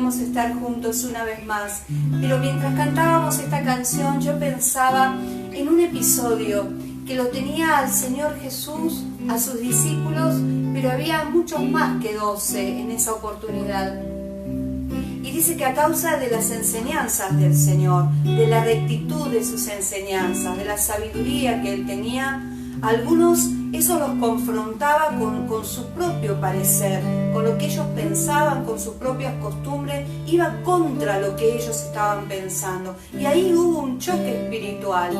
Estar juntos una vez más. Pero mientras cantábamos esta canción, yo pensaba en un episodio que lo tenía al Señor Jesús, a sus discípulos, pero había muchos más que 12 en esa oportunidad. Y dice que a causa de las enseñanzas del Señor, de la rectitud de sus enseñanzas, de la sabiduría que Él tenía, algunos eso los confrontaba con su propio parecer, con lo que ellos pensaban, con sus propias costumbres, iba contra lo que ellos estaban pensando. Y ahí hubo un choque espiritual.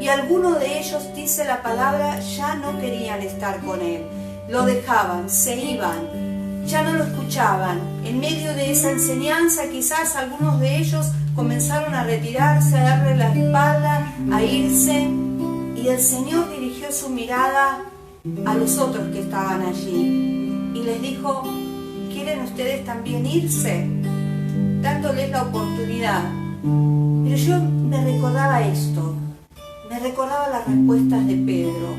Y algunos de ellos, dice la palabra, ya no querían estar con Él. Lo dejaban, se iban, ya no lo escuchaban. En medio de esa enseñanza, quizás algunos de ellos comenzaron a retirarse, a darle la espalda, a irse. Y el Señor dirigió su mirada a los otros que estaban allí y les dijo: ¿quieren ustedes también irse? Dándoles la oportunidad. Pero yo me recordaba esto, me recordaba las respuestas de Pedro.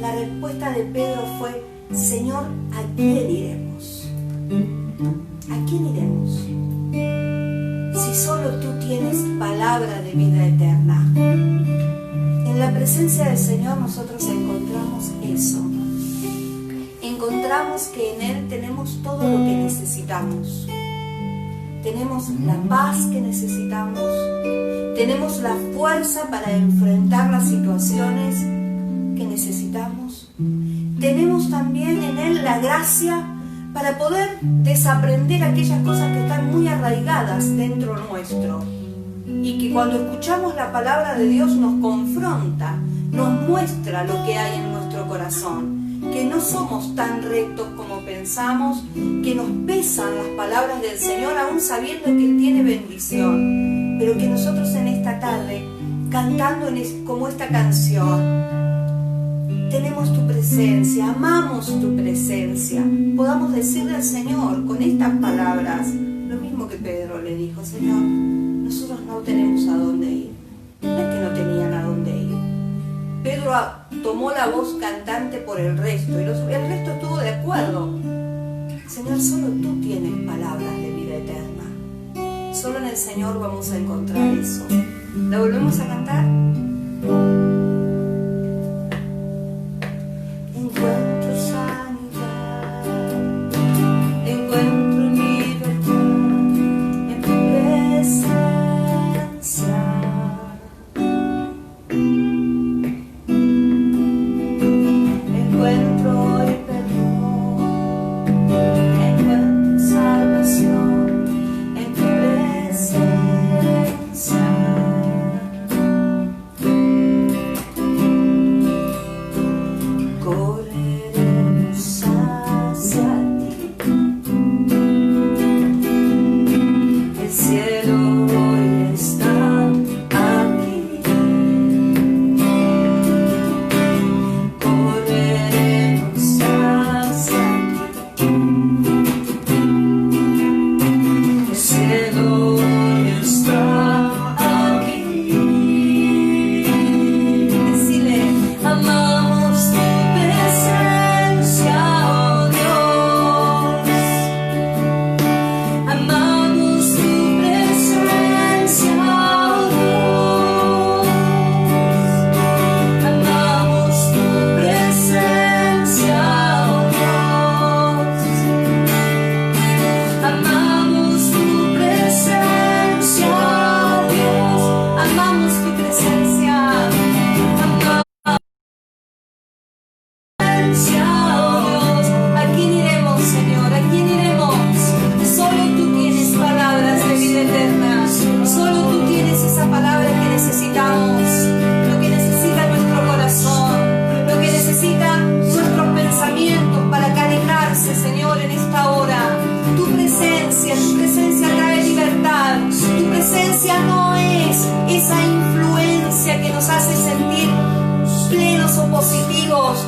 La respuesta de Pedro fue: Señor, ¿a quién iremos? ¿A quién iremos? Si solo tú tienes tienes palabra de vida eterna. En la presencia del Señor nosotros encontramos eso. Encontramos que en Él tenemos todo lo que necesitamos. Tenemos la paz que necesitamos. Tenemos la fuerza para enfrentar las situaciones que necesitamos. Tenemos también en Él la gracia para poder desaprender aquellas cosas que están muy arraigadas dentro nuestro. Y que cuando escuchamos la palabra de Dios nos confronta, nos muestra lo que hay en nuestro corazón. Que no somos tan rectos como pensamos, que nos pesan las palabras del Señor aún sabiendo que Él tiene bendición, pero que nosotros en esta tarde, cantando como esta canción, tenemos tu presencia, amamos tu presencia, podamos decirle al Señor con estas palabras, lo mismo que Pedro le dijo: Señor, nosotros no tenemos a dónde ir. No es que no tenían a dónde ir. Pedro tomó la voz cantante por el resto y el resto estuvo de acuerdo. Señor, solo tú tienes palabras de vida eterna. Solo en el Señor vamos a encontrar eso. ¿La volvemos a cantar? Encuentro sanidad, encuentro libertad en tu presencia.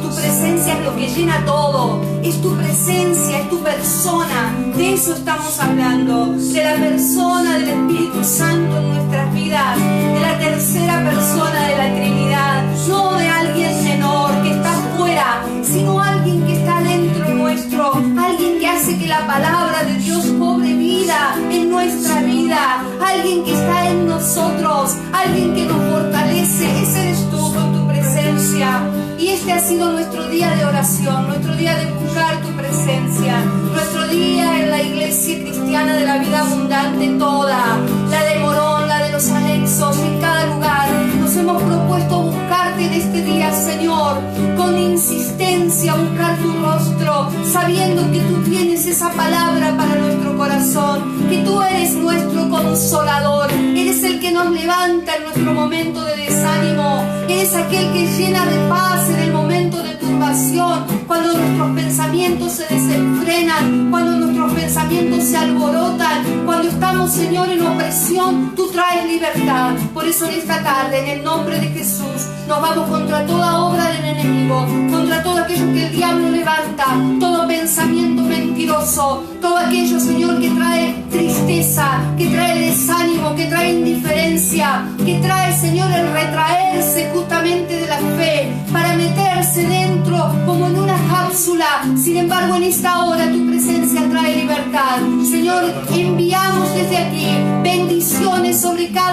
Tu presencia es lo que llena todo, es tu presencia, es tu persona. De eso estamos hablando, de la persona del Espíritu Santo en nuestras vidas, de la tercera persona de la Trinidad, no de alguien menor que está afuera, sino alguien que está dentro nuestro, alguien que hace que la palabra de Dios cobre vida en nuestra vida, alguien que está en nosotros, alguien que nos fortalece. Ese eres tú con tu presencia. Y este ha sido nuestro día de oración, nuestro día de buscar tu presencia, nuestro día en la iglesia cristiana de la vida abundante toda, la de Morón, la de los anexos, en cada lugar. Nos hemos propuesto buscarte en este día, Señor, con insistencia, buscar tu rostro, sabiendo que tú tienes esa palabra para nuestro corazón, que tú eres nuestro consolador, eres el que nos levanta en nuestro momento de desánimo, eres aquel que llena de paz en el momento de turbación, cuando nuestros pensamientos se desenfrenan, cuando nuestros pensamientos se alborotan, cuando estamos, Señor, en opresión, tú traes libertad. Por eso en esta tarde, en el nombre de Jesús, nos vamos contra toda obra del enemigo, contra todo aquello que el diablo levanta, todo pensamiento mentiroso, todo aquello, Señor, que trae tristeza, que trae desánimo, que trae indiferencia, que trae, Señor, el retraerse justamente de la fe para meterse dentro como en una cápsula. Sin embargo, en esta hora tu presencia trae libertad. Señor, enviamos desde aquí bendiciones sobre cada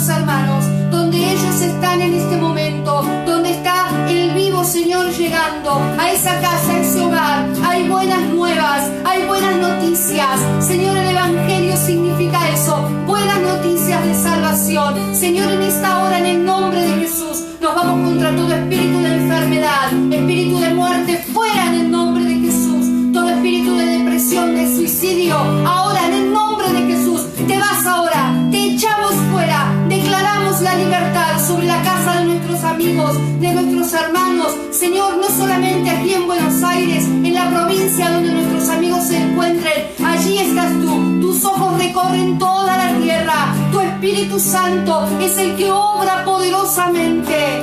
nuestros hermanos, donde ellos están en este momento, donde está el vivo Señor llegando a esa casa, a ese hogar. Hay buenas nuevas, hay buenas noticias. Señor, el Evangelio significa eso, buenas noticias de salvación. Señor, en esta hora, en el nombre de Jesús, nos vamos contra todo espíritu de enfermedad, espíritu de muerte, fuera en el nombre de Jesús. Todo espíritu de depresión, de suicidio, ahora en el nombre de Jesús, te vas ahora, te echamos fuera, declaramos la libertad sobre la casa de nuestros amigos, de nuestros hermanos. Señor, no solamente aquí en Buenos Aires, en la provincia donde nuestros amigos se encuentren, allí estás tú, tus ojos recorren toda la tierra, tu Espíritu Santo es el que obra poderosamente.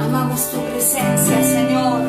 Amamos tu presencia, Señor,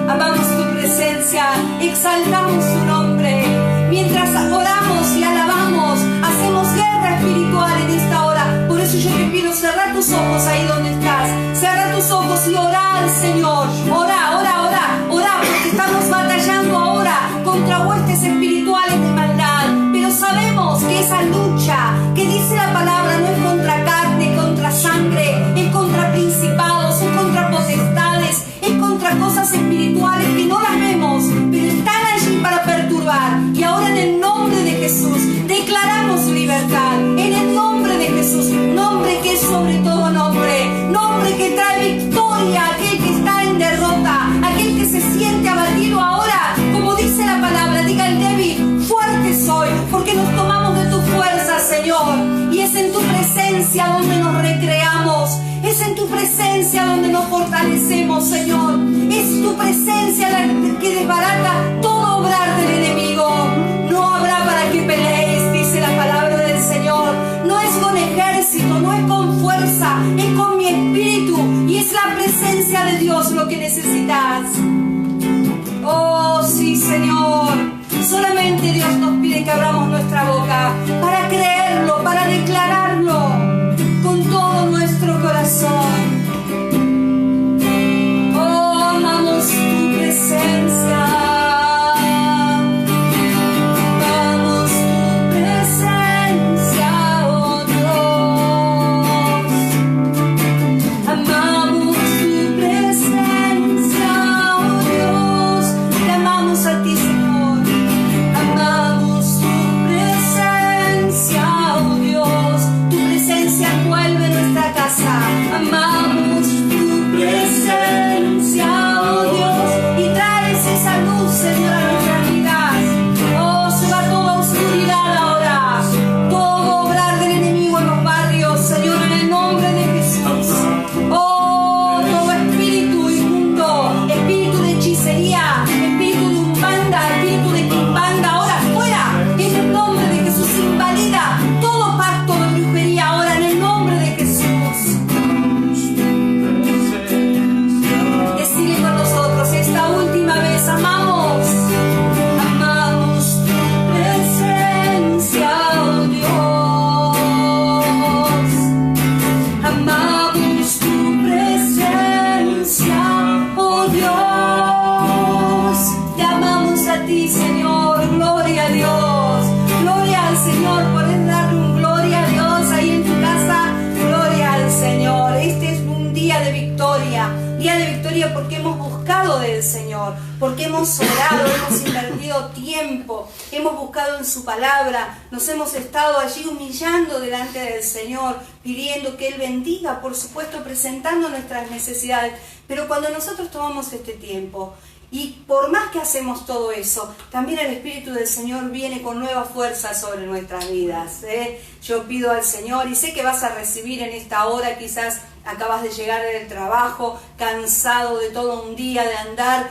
amamos tu presencia, exaltamos tu nombre. Mientras oramos y alabamos, hacemos guerra espiritual en esta hora. Por eso yo te pido, cerrar tus ojos ahí donde estás, cerrar tus ojos y orar al Señor. Ora, ora, ora, ora, porque estamos batallando ahora contra huestes espirituales de maldad. Pero sabemos que esa lucha que dice la palabra no es contra carne, contra sangre, es contra principados, es contra potestades, es contra cosas espirituales que no las vemos, pero están allí para perturbar. Y ahora en el nombre de Jesús declaramos libertad, en el nombre de Jesús, nombre que es sobre todo nombre, nombre que trae victoria a aquel que está en derrota, aquel que se siente abatido ahora, como dice la palabra, diga el débil, fuerte soy, porque nos tomamos de tu fuerza, Señor, y es en tu presencia donde nos recreamos, es en tu presencia donde nos fortalecemos, Señor, es tu presencia la que desbarata todo obrar del enemigo. No habrá para que pelees, dice la palabra del Señor. No es con ejército, no es con fuerza, es con mi espíritu, y es la presencia de Dios lo que necesitas. Oh, sí, Señor. Solamente Dios nos pide que abramos nuestra boca para creerlo, para declararlo con todo nuestro corazón. Oh, amamos tu presencia. Amamos tu presencia, oh Dios, y traes esa luz, Señor, a nuestras vidas. Oh, se va toda oscuridad ahora, todo obrar del enemigo en los barrios, Señor, en el nombre de Jesús. Oh, todo espíritu inmundo, espíritu de hechicería, espíritu de umbanda, espíritu de quimbanda, ahora fuera, en el nombre de Jesús, invalida todo pacto de brujería ahora en el nombre de Jesús. Decile con nosotros esta última vez, amamos tu presencia, oh Dios, amamos tu presencia, oh Dios, te amamos a ti, Señor, gloria a Dios, gloria al Señor. Puedes darle un gloria a Dios ahí en tu casa, gloria al Señor. Este es un día de victoria porque hemos buscado del Señor, porque hemos orado, hemos invertido tiempo, hemos buscado en su palabra, nos hemos estado allí humillando delante del Señor, pidiendo que Él bendiga, por supuesto presentando nuestras necesidades. Pero cuando nosotros tomamos este tiempo, y por más que hacemos todo eso, también el Espíritu del Señor viene con nueva fuerza sobre nuestras vidas. Yo pido al Señor, y sé que vas a recibir en esta hora, quizás acabas de llegar del trabajo, cansado de todo un día de andar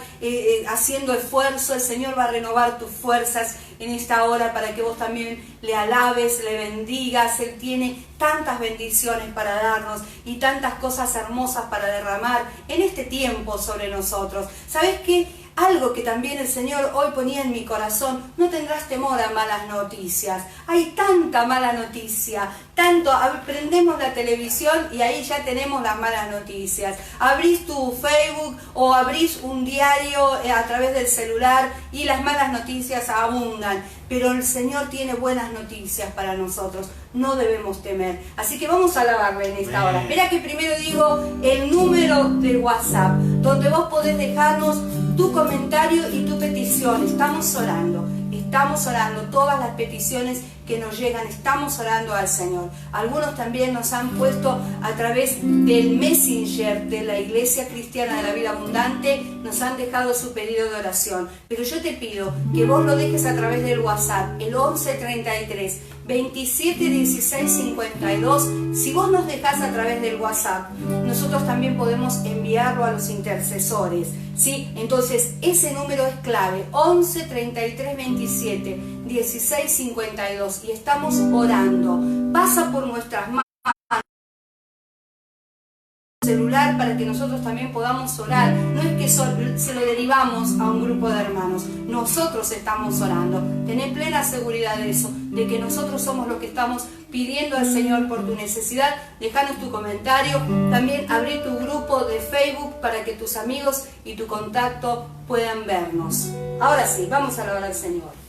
haciendo esfuerzo. El Señor va a renovar tus fuerzas en esta hora para que vos también le alabes, le bendigas. Él tiene tantas bendiciones para darnos y tantas cosas hermosas para derramar en este tiempo sobre nosotros. ¿Sabés qué? Algo que también el Señor hoy ponía en mi corazón: no tendrás temor a malas noticias. Hay tanta mala noticia, tanto, prendemos la televisión y ahí ya tenemos las malas noticias. Abrís tu Facebook o abrís un diario a través del celular y las malas noticias abundan. pero el Señor tiene buenas noticias para nosotros, no debemos temer. Así que vamos a alabarle en esta hora. Espera que primero digo el número de WhatsApp, donde vos podés dejarnos tu comentario y tu petición. Estamos orando todas las peticiones que nos llegan, estamos orando al Señor. Algunos también nos han puesto a través del Messenger de la Iglesia Cristiana de la Vida Abundante, nos han dejado su pedido de oración. Pero yo te pido que vos lo dejes a través del WhatsApp, el 1133 27 16 52. Si vos nos dejás a través del WhatsApp, nosotros también podemos enviarlo a los intercesores, ¿sí? Entonces ese número es clave, 11 33 27 16 52, y estamos orando. Pasa por nuestras manos celular para que nosotros también podamos orar. No es que se lo derivamos a un grupo de hermanos, nosotros estamos orando. Tené plena seguridad de eso, de que nosotros somos los que estamos pidiendo al Señor por tu necesidad. Dejanos tu comentario, también abrí tu grupo de Facebook para que tus amigos y tu contacto puedan vernos. Ahora sí, vamos a alabar al Señor.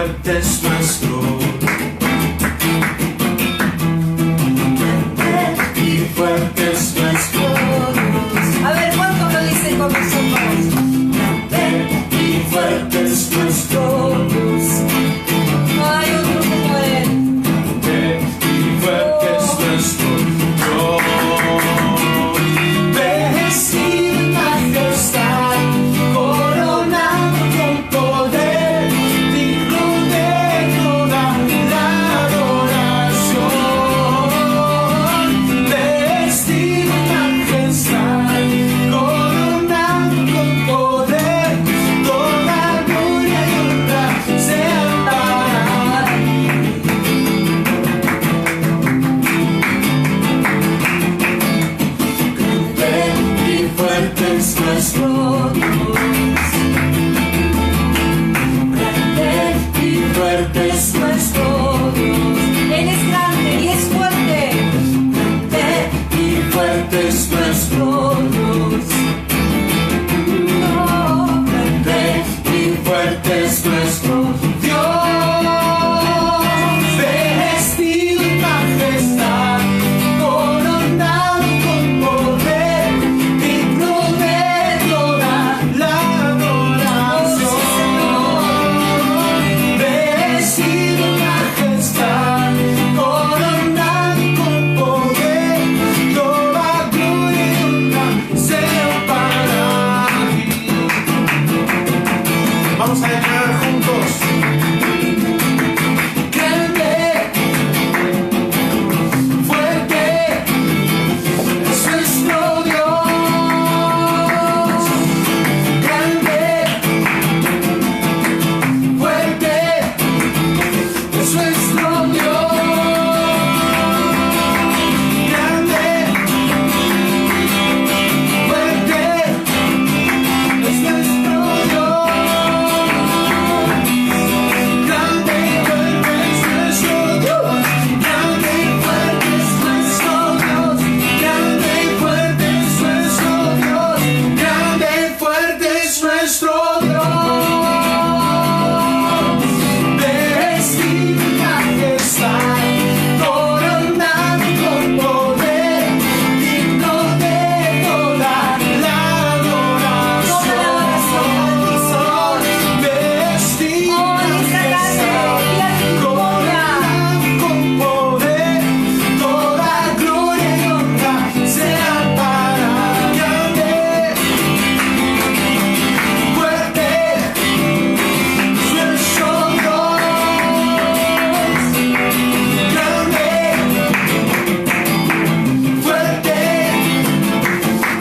fuerte es nuestro y fuerte es nuestro Dios. A ver, ¿cuántos lo dicen con nosotros? Y fuerte es nuestro Dios. No hay otro como Él. Y fuerte es nuestro Dios. Vestido en majestad, coronado con poder, digno de toda la adoración. Vestido en majestad, coronado con poder, toda gloria y honra sean para ti. Y fuerte es nuestro Dios. Grande y fuerte es nuestro Dios. Él es grande y es fuerte. Grande y fuerte es nuestro Dios. No, Grande y fuerte es nuestro Dios. Vestido en majestad, coronado con poder, digno de toda la adoración. Vestido en majestad, coronado con poder, toda gloria y honra sea para ti. Vamos a declarar juntos. Grande, fuerte, es nuestro Dios. Grande, fuerte, es nuestro Dios. Grande, fuerte, es nuestro Dios. Grande y fuerte es nuestro Dios. Grande y fuerte es nuestro Dios. Grande y fuerte es nuestro Dios. Grande y fuerte es nuestro Dios. Vestido en majestad, coronado con poder, digno de toda la adoración. Vestido en majestad, coronado con poder, toda gloria y honra sea para grande, fuerte, nuestro Dios. Grande, fuerte, es nuestro Dios. Grande, fuerte,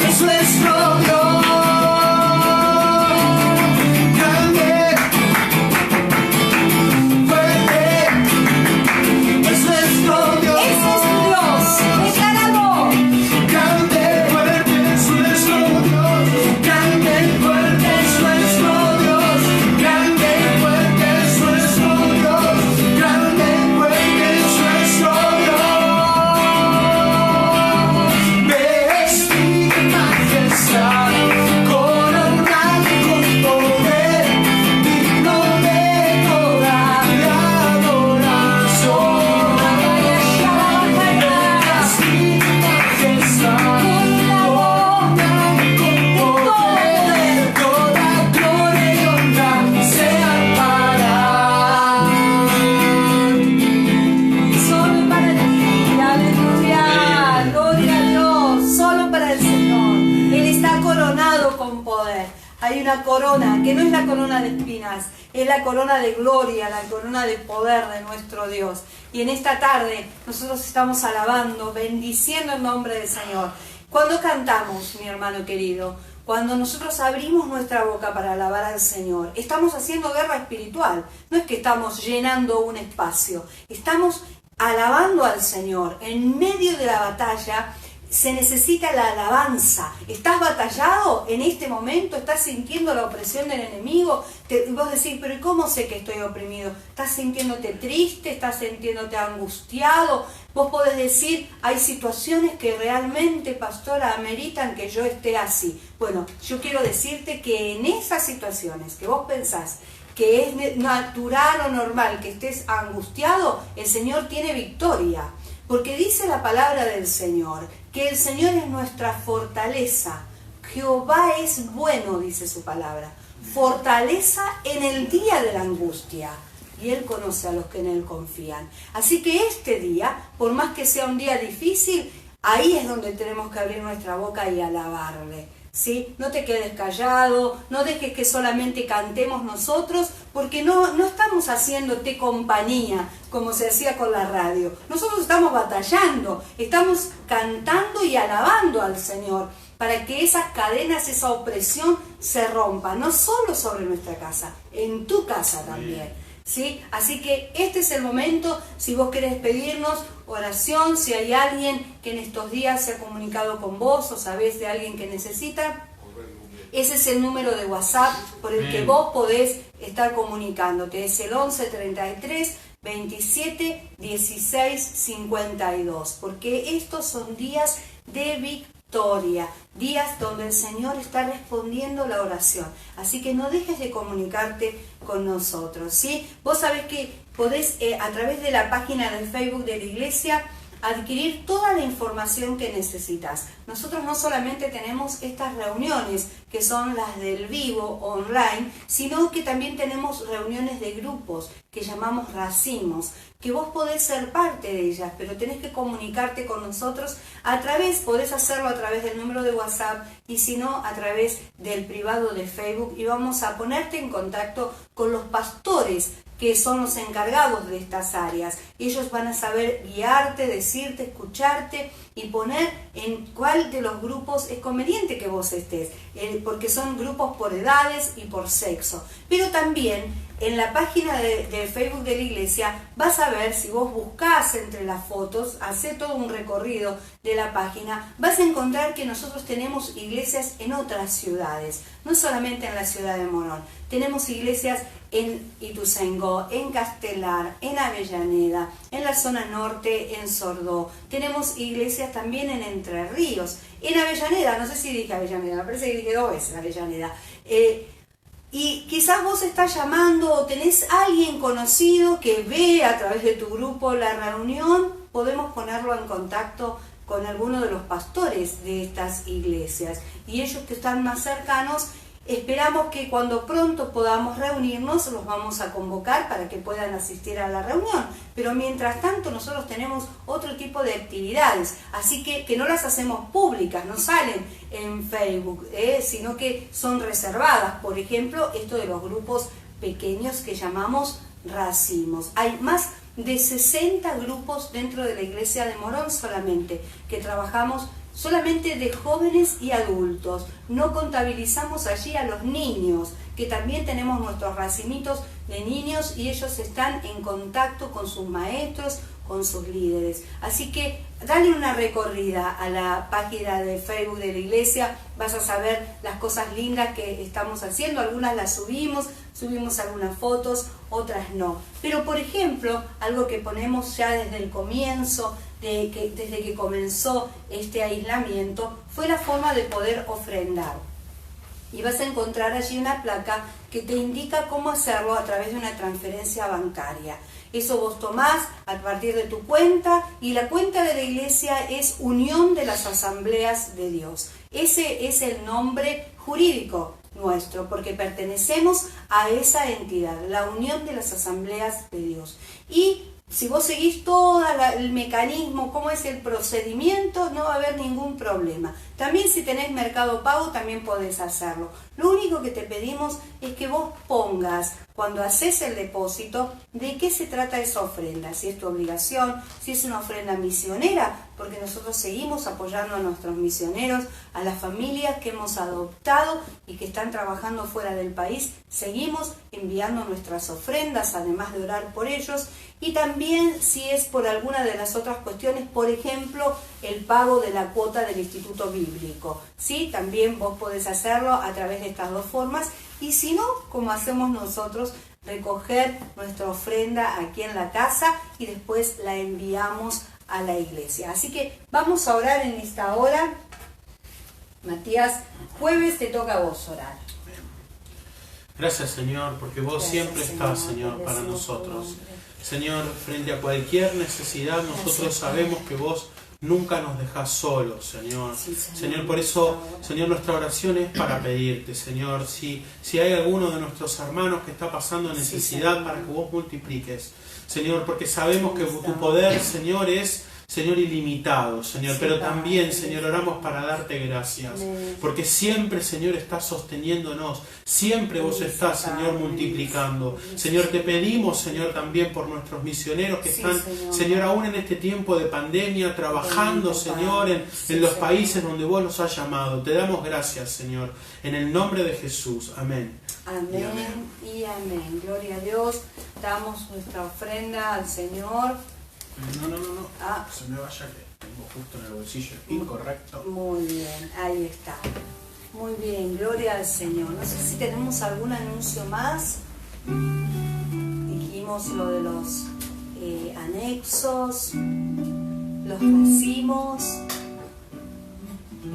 es nuestro Dios. ese es tu Dios. Decláralo. Grande, fuerte es nuestro Dios. Grande, fuerte es nuestro Dios. Grande, fuerte es nuestro Dios. Grande, fuerte es nuestro Dios. Vestido en majestad, coronado con poder, digno de toda la adoración. Vestido en majestad, coronado con poder, toda gloria y honra sea para ti. Solo para ti, aleluya, gloria a Dios, solo para el Señor. Él está coronado con poder. Hay una corona que no es la corona de espinas, es la corona de gloria, la corona de poder de nuestro Dios. Y en esta tarde nosotros estamos alabando, bendiciendo el nombre del Señor. Cuando cantamos, mi hermano querido, cuando nosotros abrimos nuestra boca para alabar al Señor, estamos haciendo guerra espiritual. No es que estamos llenando un espacio, estamos alabando al Señor. En medio de la batalla se necesita la alabanza. ¿Estás batallado en este momento? ¿Estás sintiendo la opresión del enemigo? Vos decís, pero ¿cómo sé que estoy oprimido? ¿Estás sintiéndote triste? ¿Estás sintiéndote angustiado? Vos podés decir, hay situaciones que realmente, pastora, ameritan que yo esté así. Bueno, yo quiero decirte que en esas situaciones que vos pensás que es natural o normal que estés angustiado, el Señor tiene victoria. Porque dice la palabra del Señor, que el Señor es nuestra fortaleza. Jehová es bueno, dice su palabra. Fortaleza en el día de la angustia. Y Él conoce a los que en Él confían. Así que este día, por más que sea un día difícil, ahí es donde tenemos que abrir nuestra boca y alabarle. ¿Sí? No te quedes callado, no dejes que solamente cantemos nosotros, porque no estamos haciéndote compañía como se hacía con la radio. Nosotros estamos batallando, estamos cantando y alabando al Señor para que esas cadenas, esa opresión se rompa, no solo sobre nuestra casa, en tu casa también. ¿Sí? Así que este es el momento, si vos querés pedirnos oración, si hay alguien que en estos días se ha comunicado con vos o sabés de alguien que necesita, ese es el número de WhatsApp por el que vos podés estar comunicándote, es el 11 33 27 16 52, porque estos son días de victoria, días donde el Señor está respondiendo la oración. Así que no dejes de comunicarte con nosotros, ¿sí? Vos sabés que podés a través de la página del Facebook de la iglesia adquirir toda la información que necesitas. Nosotros no solamente tenemos estas reuniones, que son las del vivo online, sino que también tenemos reuniones de grupos que llamamos racimos, que vos podés ser parte de ellas, pero tenés que comunicarte con nosotros podés hacerlo a través del número de WhatsApp y si no, a través del privado de Facebook, y vamos a ponerte en contacto con los pastores que son los encargados de estas áreas. Ellos van a saber guiarte, decirte, escucharte y poner en cuál de los grupos es conveniente que vos estés, porque son grupos por edades y por sexo. Pero también en la página de Facebook de la iglesia vas a ver, si vos buscás entre las fotos, hacés todo un recorrido de la página, vas a encontrar que nosotros tenemos iglesias en otras ciudades, no solamente en la ciudad de Morón. Tenemos iglesias en Ituzaingó, en Castelar, en Avellaneda, en la zona norte, en Sordó. Tenemos iglesias también en Entre Ríos, en Avellaneda, no sé si dije Avellaneda, me parece que dije 2 veces Avellaneda. Y quizás vos estás llamando o tenés alguien conocido que ve a través de tu grupo la reunión, podemos ponerlo en contacto con alguno de los pastores de estas iglesias. Y ellos que están más cercanos, esperamos que cuando pronto podamos reunirnos, los vamos a convocar para que puedan asistir a la reunión. Pero mientras tanto nosotros tenemos otro tipo de actividades, así que no las hacemos públicas, no salen en Facebook, sino que son reservadas. Por ejemplo, esto de los grupos pequeños que llamamos racimos. Hay más de 60 grupos dentro de la iglesia de Morón solamente, que trabajamos solamente de jóvenes y adultos. No contabilizamos allí a los niños, que también tenemos nuestros racimitos de niños y ellos están en contacto con sus maestros, con sus líderes. Así que dale una recorrida a la página de Facebook de la iglesia, vas a saber las cosas lindas que estamos haciendo. Algunas las subimos algunas fotos, otras no. Pero por ejemplo, algo que ponemos ya desde el comienzo, desde que comenzó este aislamiento, fue la forma de poder ofrendar. Y vas a encontrar allí una placa que te indica cómo hacerlo a través de una transferencia bancaria. Eso vos tomás a partir de tu cuenta, y la cuenta de la iglesia es Unión de las Asambleas de Dios. Ese es el nombre jurídico nuestro, porque pertenecemos a esa entidad, la Unión de las Asambleas de Dios. Y si vos seguís todo el mecanismo, cómo es el procedimiento, no va a haber ningún problema. También si tenés Mercado Pago, también podés hacerlo. Lo único que te pedimos es que vos pongas, cuando haces el depósito, de qué se trata esa ofrenda. Si es tu obligación, si es una ofrenda misionera, porque nosotros seguimos apoyando a nuestros misioneros, a las familias que hemos adoptado y que están trabajando fuera del país. Seguimos enviando nuestras ofrendas, además de orar por ellos. Y también si es por alguna de las otras cuestiones, por ejemplo, el pago de la cuota del Instituto Bíblico. ¿Sí? También vos podés hacerlo a través de estas dos formas. Y si no, como hacemos nosotros, recoger nuestra ofrenda aquí en la casa y después la enviamos a la iglesia. Así que vamos a orar en esta hora. Matías, jueves te toca a vos orar. Gracias, Señor, porque vos siempre estás, Señor, para nosotros. Señor, frente a cualquier necesidad, nosotros sabemos que vos nunca nos dejás solos, Señor. Señor, por eso, Señor, nuestra oración es para pedirte, Señor, si hay alguno de nuestros hermanos que está pasando necesidad, para que vos multipliques, Señor, porque sabemos que tu poder, Señor, es, Señor, ilimitado, Señor, pero también, Señor, oramos para darte gracias, porque siempre, Señor, estás sosteniéndonos, siempre vos estás, Señor, multiplicando. Señor, te pedimos, Señor, también por nuestros misioneros que están, Señor, aún en este tiempo de pandemia, trabajando, Señor, en los países donde vos los has llamado. Te damos gracias, Señor, en el nombre de Jesús. Amén. Amén y amén. Gloria a Dios. Damos nuestra ofrenda al Señor. No. Se me vaya que tengo justo en el bolsillo incorrecto. Muy bien, ahí está. Muy bien, gloria al Señor. No sé si tenemos algún anuncio más. Dijimos lo de los anexos, los racimos.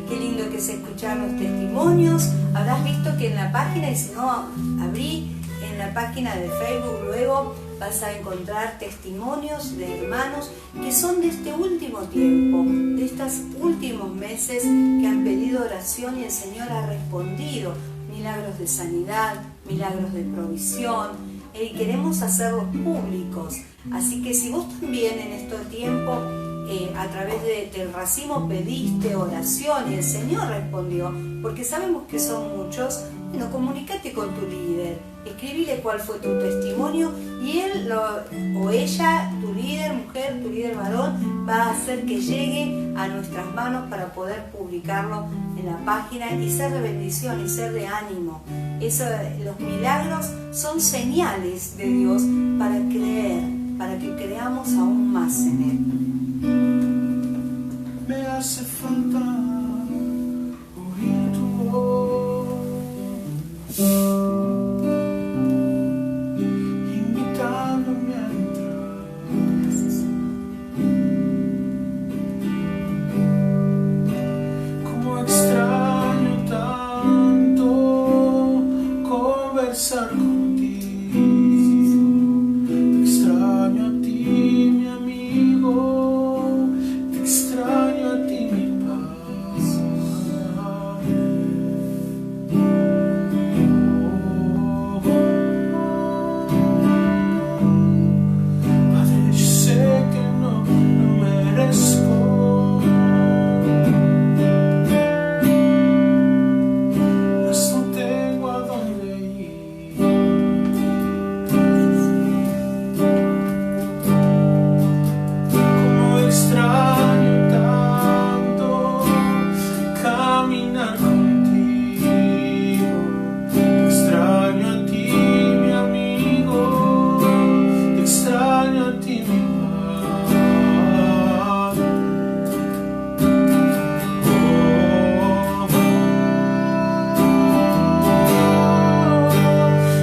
Qué lindo que es escuchar los testimonios. Habrás visto que en la página, y si no, abrí en la página de Facebook luego, vas a encontrar testimonios de hermanos que son de este último tiempo, de estos últimos meses, que han pedido oración y el Señor ha respondido. Milagros de sanidad, milagros de provisión, y queremos hacerlos públicos. Así que si vos también en este tiempo, a través del racimo pediste oración y el Señor respondió, porque sabemos que son muchos, bueno, comunícate con tu líder, escribile cuál fue tu testimonio y él o ella, tu líder mujer, tu líder varón, va a hacer que llegue a nuestras manos para poder publicarlo en la página y ser de bendición y ser de ánimo. Los milagros son señales de Dios para creer, para que creamos aún más en Él. Me hace falta oír tu voz, invitándome a entrar. Como extraño tanto conversar contigo, te extraño a ti, mi amigo, te extraño a ti, mi paz. Padre, yo sé que no lo merezco, mas no tengo a dónde ir. Como extraño tanto caminar contigo, te extraño a ti, mi amigo, te extraño a ti, mi paz.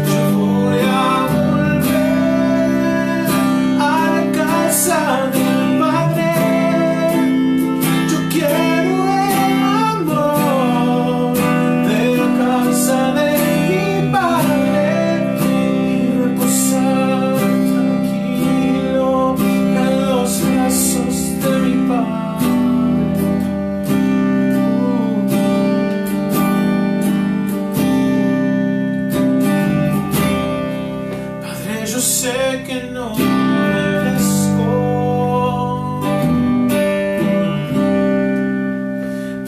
Yo voy a volver a la casa del Padre. Yo quiero el amor de la casa de mi Padre y reposar tranquilo en los brazos de mi Padre. Padre, yo sé que no merezco,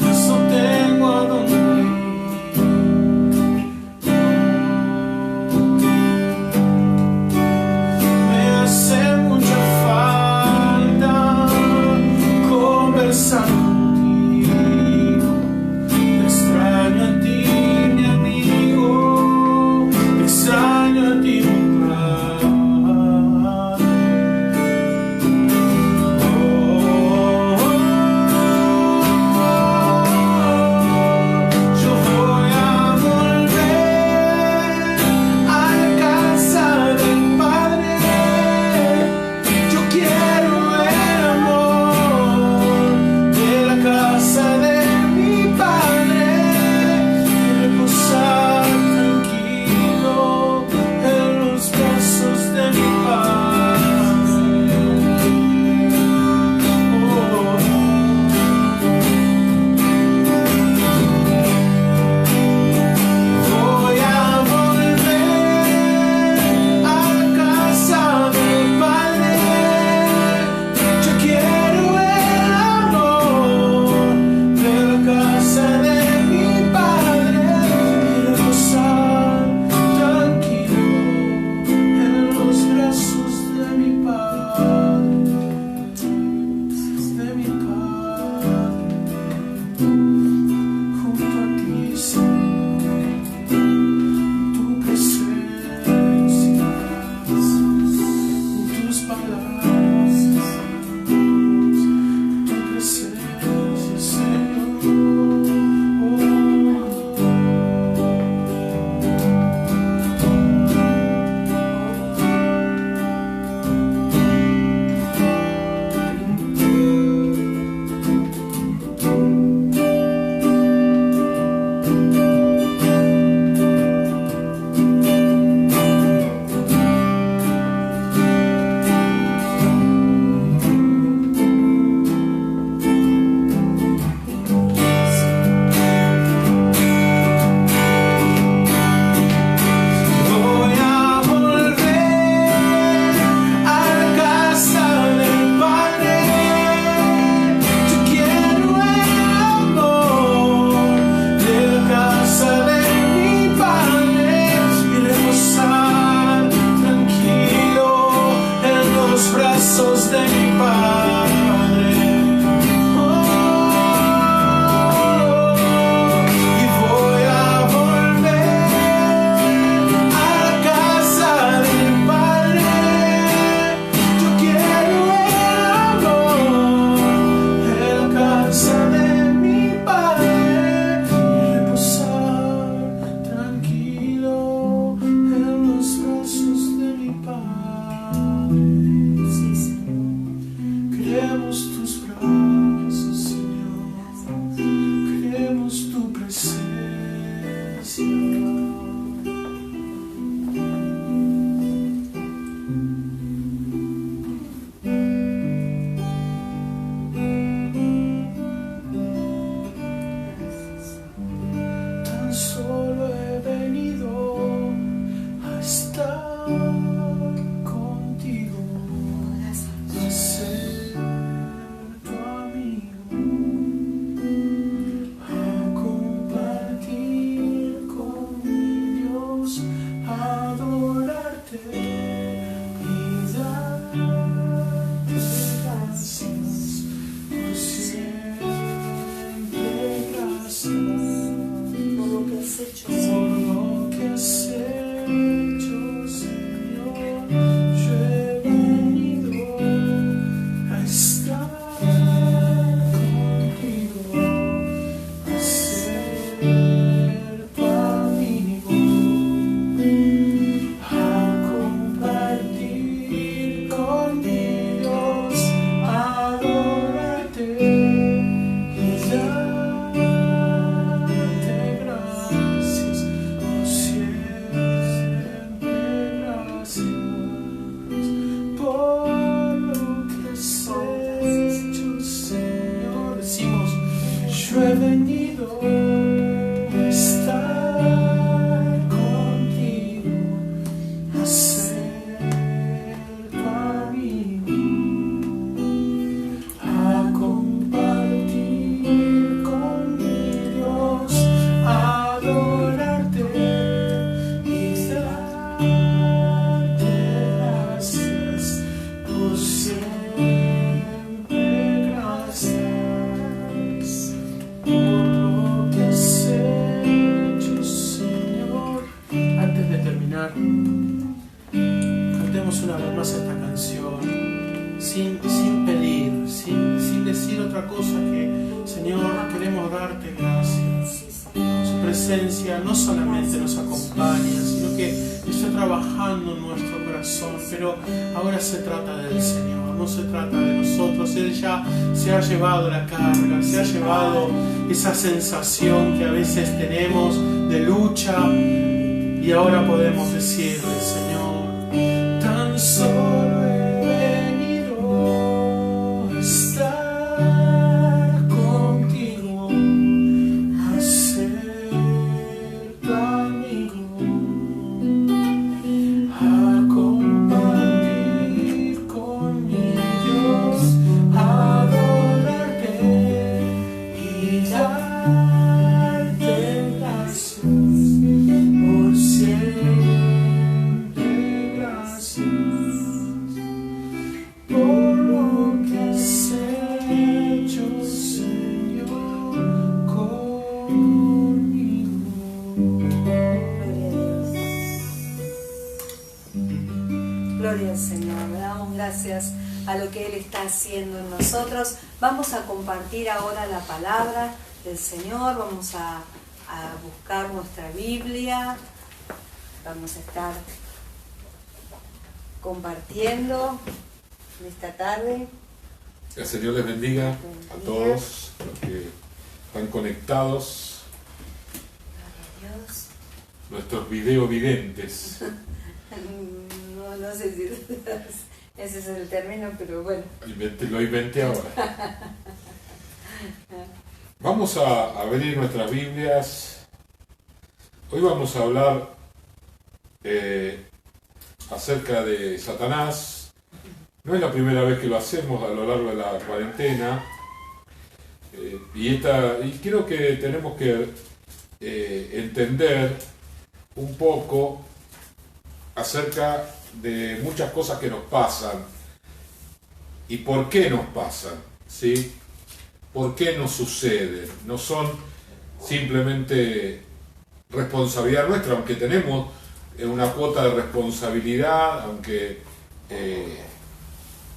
mas no tengo a dónde ir. Me hace mucha falta conversar contigo. Te extraño a ti, mi amigo, te extraño a ti, mi paz. palabras, tu presencia, Señor. Cantemos una vez más esta canción sin pedir, sin decir otra cosa que, Señor, queremos darte gracias. Su presencia no solamente nos acompaña, sino que está trabajando en nuestro corazón, pero ahora se trata del Señor, no se trata de nosotros. Él ya se ha llevado la carga, se ha llevado esa sensación que a veces tenemos de lucha, y ahora podemos decirle, Señor, tan solo he venido a estar contigo, a ser tu amigo, a compartir con mi Dios, a adorarte y darte gracias por siempre. gracias a lo que Él está haciendo en nosotros. Vamos a compartir ahora la palabra del Señor, vamos a buscar nuestra Biblia, vamos a estar compartiendo en esta tarde. El Señor les bendiga a todos los que están conectados, Gloria a Dios. nuestros videovidentes. No sé si ese es el término, pero bueno. Lo inventé ahora. Vamos a abrir nuestras Biblias. Hoy vamos a hablar acerca de Satanás. No es la primera vez que lo hacemos a lo largo de la cuarentena. Y creo que tenemos que entender un poco acerca de muchas cosas que nos pasan y por qué nos pasan, ¿sí? ¿Por qué nos suceden? No son simplemente responsabilidad nuestra, aunque tenemos una cuota de responsabilidad, aunque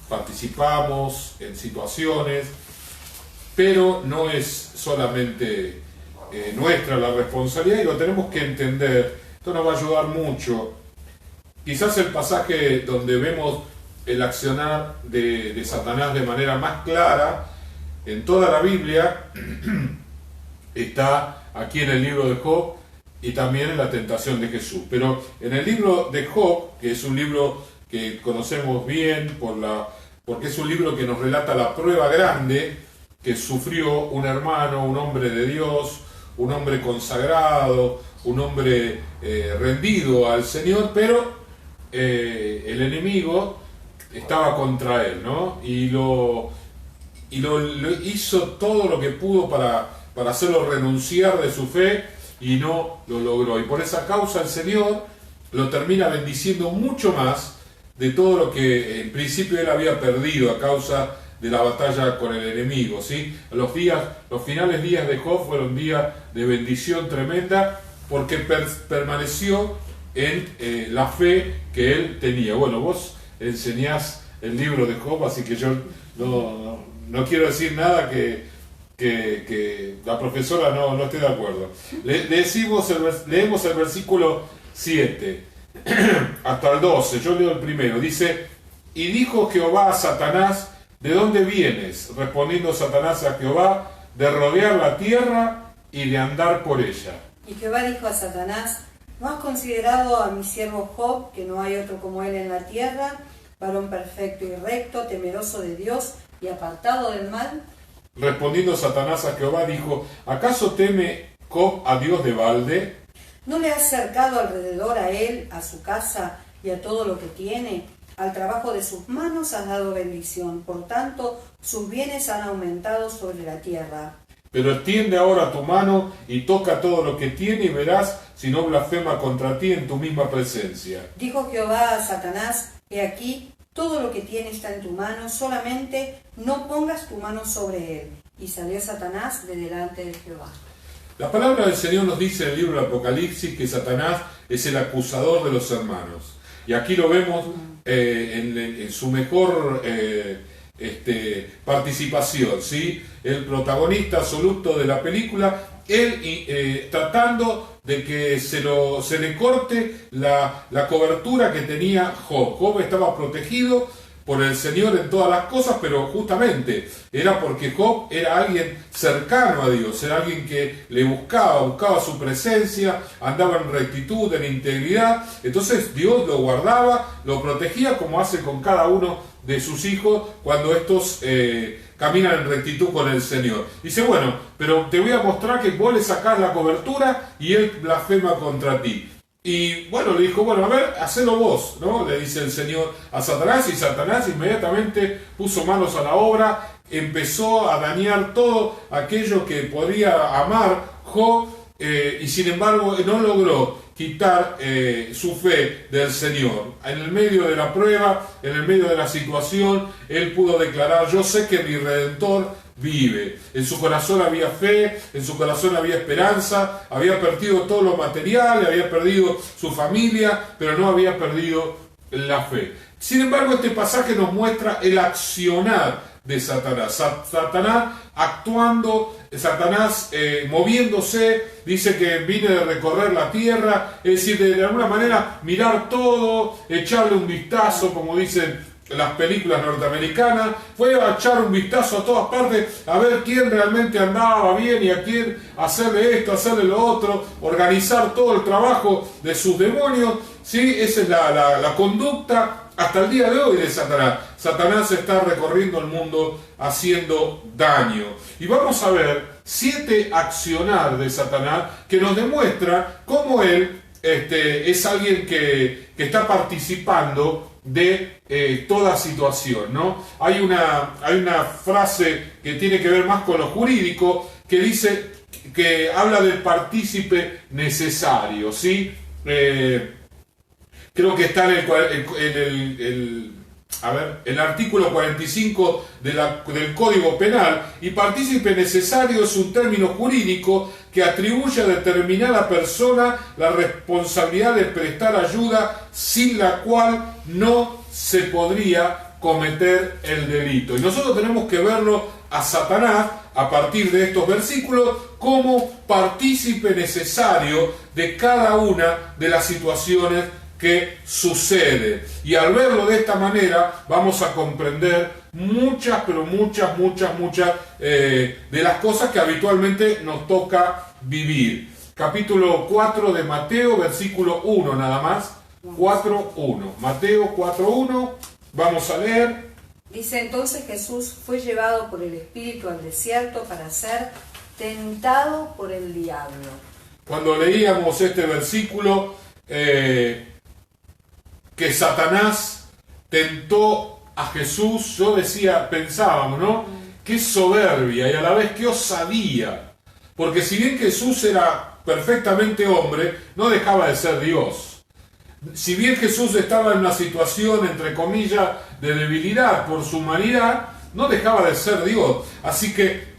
participamos en situaciones, pero no es solamente nuestra la responsabilidad y lo tenemos que entender. Esto nos va a ayudar mucho. Quizás el pasaje donde vemos el accionar de Satanás de manera más clara en toda la Biblia está aquí en el libro de Job y también en la tentación de Jesús. Pero en el libro de Job, que es un libro que conocemos bien porque es un libro que nos relata la prueba grande que sufrió un hermano, un hombre de Dios, un hombre consagrado, un hombre rendido al Señor, pero el enemigo estaba contra él, ¿no? Y lo hizo todo lo que pudo para hacerlo renunciar de su fe y no lo logró. Y por esa causa el Señor lo termina bendiciendo mucho más de todo lo que en principio él había perdido a causa de la batalla con el enemigo, ¿sí? Los finales días de Job fueron días de bendición tremenda porque permaneció en la fe que él tenía. Bueno, vos enseñás el libro de Job, así que yo no quiero decir nada que la profesora no esté de acuerdo. Leemos el versículo 7 hasta el 12, yo leo el primero. Dice: y dijo Jehová a Satanás: ¿de dónde vienes? Respondiendo Satanás a Jehová: de rodear la tierra y de andar por ella. Y Jehová dijo a Satanás: ¿no has considerado a mi siervo Job, que no hay otro como él en la tierra, varón perfecto y recto, temeroso de Dios y apartado del mal? Respondiendo Satanás a Jehová dijo: ¿acaso teme Job a Dios de balde? ¿No le has cercado alrededor a él, a su casa y a todo lo que tiene? Al trabajo de sus manos has dado bendición, por tanto sus bienes han aumentado sobre la tierra. Pero extiende ahora tu mano y toca todo lo que tiene y verás si no blasfema contra ti en tu misma presencia. Dijo Jehová a Satanás: he aquí, todo lo que tiene está en tu mano, solamente no pongas tu mano sobre él. Y salió Satanás de delante de Jehová. La palabra del Señor nos dice en el libro de Apocalipsis que Satanás es el acusador de los hermanos. Y aquí lo vemos en su mejor participación, ¿sí? El protagonista absoluto de la película, él tratando de que se le corte la cobertura que tenía Job. Job estaba protegido por el Señor en todas las cosas, pero justamente era porque Job era alguien cercano a Dios, era alguien que le buscaba su presencia, andaba en rectitud, en integridad. Entonces Dios lo guardaba, lo protegía, como hace con cada uno de sus hijos cuando estos caminan en rectitud con el Señor. Dice: bueno, pero te voy a mostrar que vos le sacás la cobertura y él blasfema contra ti. Y bueno, le dijo: bueno, a ver, hacelo vos, ¿no? Le dice el Señor a Satanás, y Satanás inmediatamente puso manos a la obra, empezó a dañar todo aquello que podría amar Job, y sin embargo no logró quitar su fe del Señor. En el medio de la prueba, en el medio de la situación, él pudo declarar: yo sé que mi Redentor vive. En su corazón había fe, en su corazón había esperanza, había perdido todo lo material, había perdido su familia, pero no había perdido la fe. Sin embargo, este pasaje nos muestra el accionar de Satanás. Satanás actuando, Satanás moviéndose, dice que viene de recorrer la tierra, es decir, de alguna manera mirar todo, echarle un vistazo, como dicen las películas norteamericanas, fue a echar un vistazo a todas partes, a ver quién realmente andaba bien y a quién hacerle esto, hacerle lo otro, organizar todo el trabajo de sus demonios, ¿sí? Esa es la conducta hasta el día de hoy de Satanás. Satanás está recorriendo el mundo haciendo daño. Y vamos a ver 7 accionar de Satanás que nos demuestra cómo él es alguien que está participando de toda situación, ¿no? Hay una frase que tiene que ver más con lo jurídico, que dice, que habla del partícipe necesario, ¿sí? Creo que está en el artículo 45 del Código Penal, y partícipe necesario es un término jurídico que atribuye a determinada persona la responsabilidad de prestar ayuda sin la cual no se podría cometer el delito. Y nosotros tenemos que verlo a Satanás, a partir de estos versículos, como partícipe necesario de cada una de las situaciones que sucede. Y al verlo de esta manera vamos a comprender muchas de las cosas que habitualmente nos toca vivir. Capítulo 4 de Mateo, versículo 1 nada más. 4.1. Mateo 4.1, vamos a leer. Dice: entonces Jesús fue llevado por el Espíritu al desierto para ser tentado por el diablo. Cuando leíamos este versículo, que Satanás tentó a Jesús, pensábamos, ¿no? Qué soberbia y a la vez qué osadía. Porque si bien Jesús era perfectamente hombre, no dejaba de ser Dios. Si bien Jesús estaba en una situación, entre comillas, de debilidad por su humanidad, no dejaba de ser Dios. Así que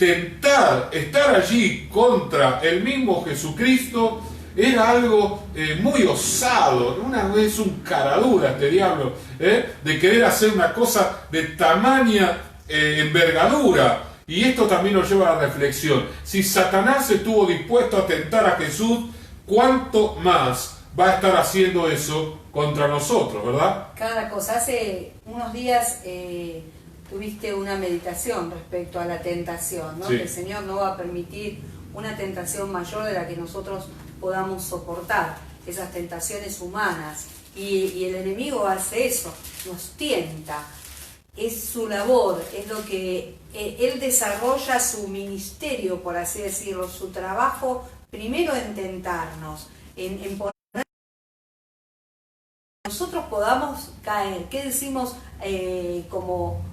estar allí contra el mismo Jesucristo, era algo muy osado. Una vez un caradura este diablo, de querer hacer una cosa de tamaña envergadura. Y esto también nos lleva a la reflexión. Si Satanás estuvo dispuesto a tentar a Jesús, ¿cuánto más va a estar haciendo eso contra nosotros, verdad? Cada cosa. Hace unos días tuviste una meditación respecto a la tentación, ¿no? Sí. Que el Señor no va a permitir una tentación mayor de la que nosotros podamos soportar, esas tentaciones humanas. Y el enemigo hace eso, nos tienta. Es su labor, es lo que él desarrolla, su ministerio, por así decirlo, su trabajo, primero en tentarnos, en poner que nosotros podamos caer. ¿Qué decimos como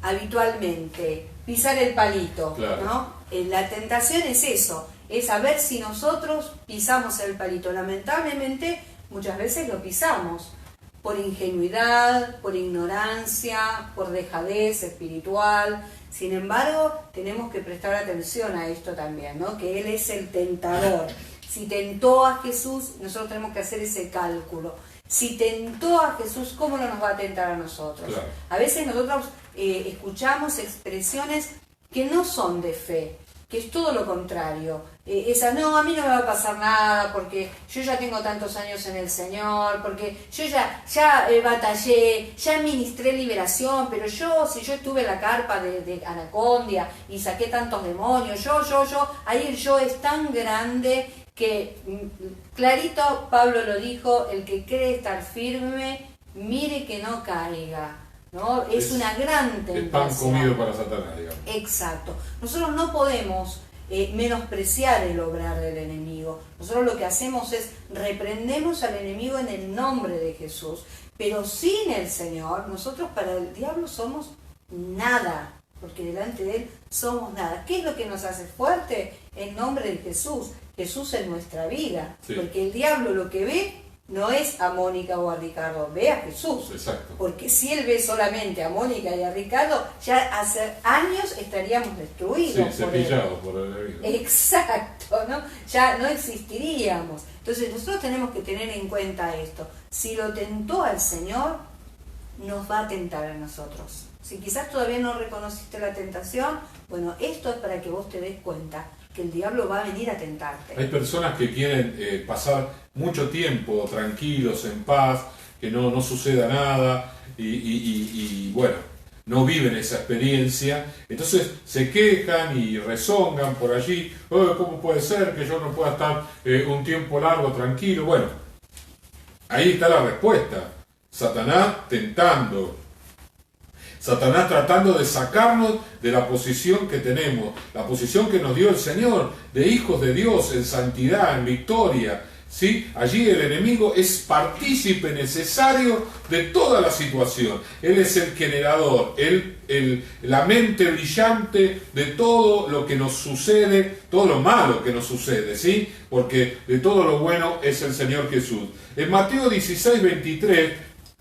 habitualmente? Pisar el palito, claro, ¿no? La tentación es eso, es saber si nosotros pisamos el palito. Lamentablemente muchas veces lo pisamos por ingenuidad, por ignorancia, por dejadez espiritual. Sin embargo, tenemos que prestar atención a esto también, ¿no? Que Él es el tentador. Si tentó a Jesús, nosotros tenemos que hacer ese cálculo. Si tentó a Jesús, ¿cómo no nos va a tentar a nosotros? Claro. A veces nosotros escuchamos expresiones que no son de fe, que es todo lo contrario. No, a mí no me va a pasar nada porque yo ya tengo tantos años en el Señor, porque yo ya batallé, ya ministré liberación, pero si yo estuve en la carpa de Anacondia y saqué tantos demonios, ahí el yo es tan grande que clarito Pablo lo dijo: el que cree estar firme, mire que no caiga, ¿no? Es una gran tentación. El pan comido para Satanás, digamos. Exacto. Nosotros no podemos menospreciar el obrar del enemigo. Nosotros lo que hacemos es reprendemos al enemigo en el nombre de Jesús, pero sin el Señor, nosotros para el diablo somos nada, porque delante de Él somos nada. ¿Qué es lo que nos hace fuerte? El nombre de Jesús. Jesús en nuestra vida, sí. Porque el diablo lo que ve no es a Mónica o a Ricardo, ve a Jesús. Exacto. Porque si él ve solamente a Mónica y a Ricardo, ya hace años estaríamos destruidos. Sí, cepillados por el enemigo. Exacto, ¿no? Ya no existiríamos. Entonces nosotros tenemos que tener en cuenta esto. Si lo tentó al Señor, nos va a tentar a nosotros. Si quizás todavía no reconociste la tentación, bueno, esto es para que vos te des cuenta que el diablo va a venir a tentarte. Hay personas que quieren pasar mucho tiempo tranquilos, en paz, que no suceda nada y bueno, no viven esa experiencia, entonces se quejan y rezongan por allí. ¿Cómo puede ser que yo no pueda estar un tiempo largo tranquilo? Bueno, ahí está la respuesta. Satanás tentando, Satanás tratando de sacarnos de la posición que tenemos, la posición que nos dio el Señor, de hijos de Dios, en santidad, en victoria. ¿Sí? Allí el enemigo es partícipe necesario de toda la situación. Él es el generador, la mente brillante de todo lo que nos sucede, todo lo malo que nos sucede, ¿sí? Porque de todo lo bueno es el Señor Jesús. En Mateo 16, 23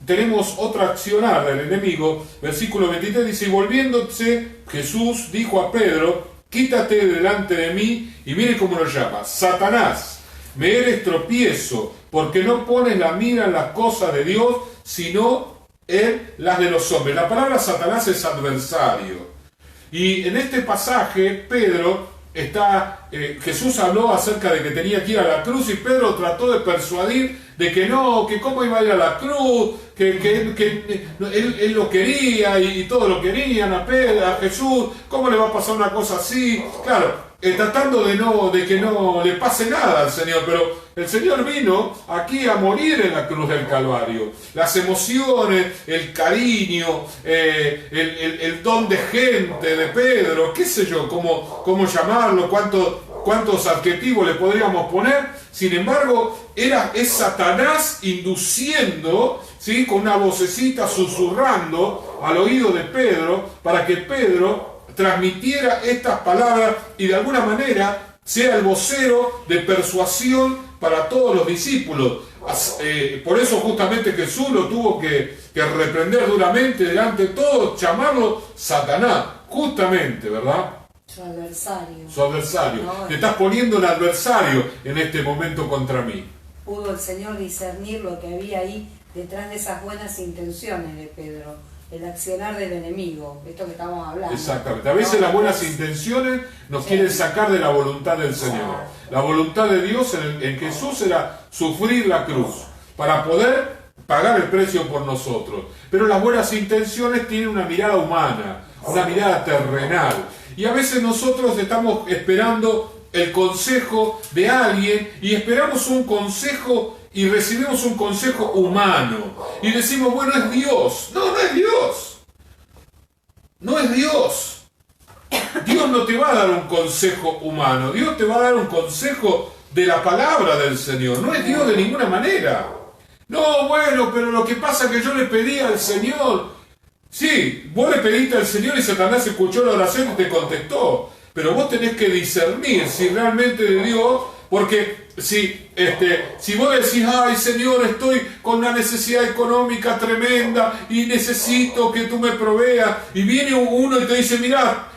tenemos otra accionar del enemigo. Versículo 23 dice: y volviéndose Jesús dijo a Pedro: quítate delante de mí. Y mire cómo lo llama: Satanás, me eres tropiezo, porque no pones la mira en las cosas de Dios, sino en las de los hombres. La palabra Satanás es adversario. Y en este pasaje, Jesús habló acerca de que tenía que ir a la cruz, y Pedro trató de persuadir de que no, que cómo iba a ir a la cruz, que él lo quería y todos lo querían a Jesús, ¿cómo le va a pasar una cosa así? Claro, tratando de que no le pase nada al Señor, pero el Señor vino aquí a morir en la cruz del Calvario. Las emociones, el cariño, el don de gente de Pedro, qué sé yo, cómo llamarlo, cuántos adjetivos le podríamos poner. Sin embargo, es Satanás induciendo, ¿sí?, con una vocecita susurrando al oído de Pedro, para que Pedro transmitiera estas palabras y de alguna manera sea el vocero de persuasión para todos los discípulos. Por eso justamente Jesús lo tuvo que reprender duramente delante de todos, llamarlo Satanás, justamente, ¿verdad? Su adversario. Su adversario. No, te estás poniendo un adversario en este momento contra mí. Pudo el Señor discernir lo que había ahí detrás de esas buenas intenciones de Pedro, el accionar del enemigo, esto que estamos hablando. Exactamente. A veces las buenas intenciones nos quieren sacar de la voluntad del Señor. La voluntad de Dios en Jesús era sufrir la cruz para poder pagar el precio por nosotros. Pero las buenas intenciones tienen una mirada humana, una mirada terrenal. Y a veces nosotros estamos esperando el consejo de alguien y esperamos un consejo y recibimos un consejo humano. Y decimos, bueno, es Dios. No, no es Dios. No es Dios. Dios no te va a dar un consejo humano. Dios te va a dar un consejo de la palabra del Señor. No es Dios de ninguna manera. No, bueno, pero lo que pasa es que yo le pedí al Señor. Sí, vos le pediste al Señor y Satanás escuchó la oración y te contestó. Pero vos tenés que discernir si realmente de Dios, porque si vos decís, ay Señor, estoy con una necesidad económica tremenda y necesito que tú me proveas, y viene uno y te dice, mirá,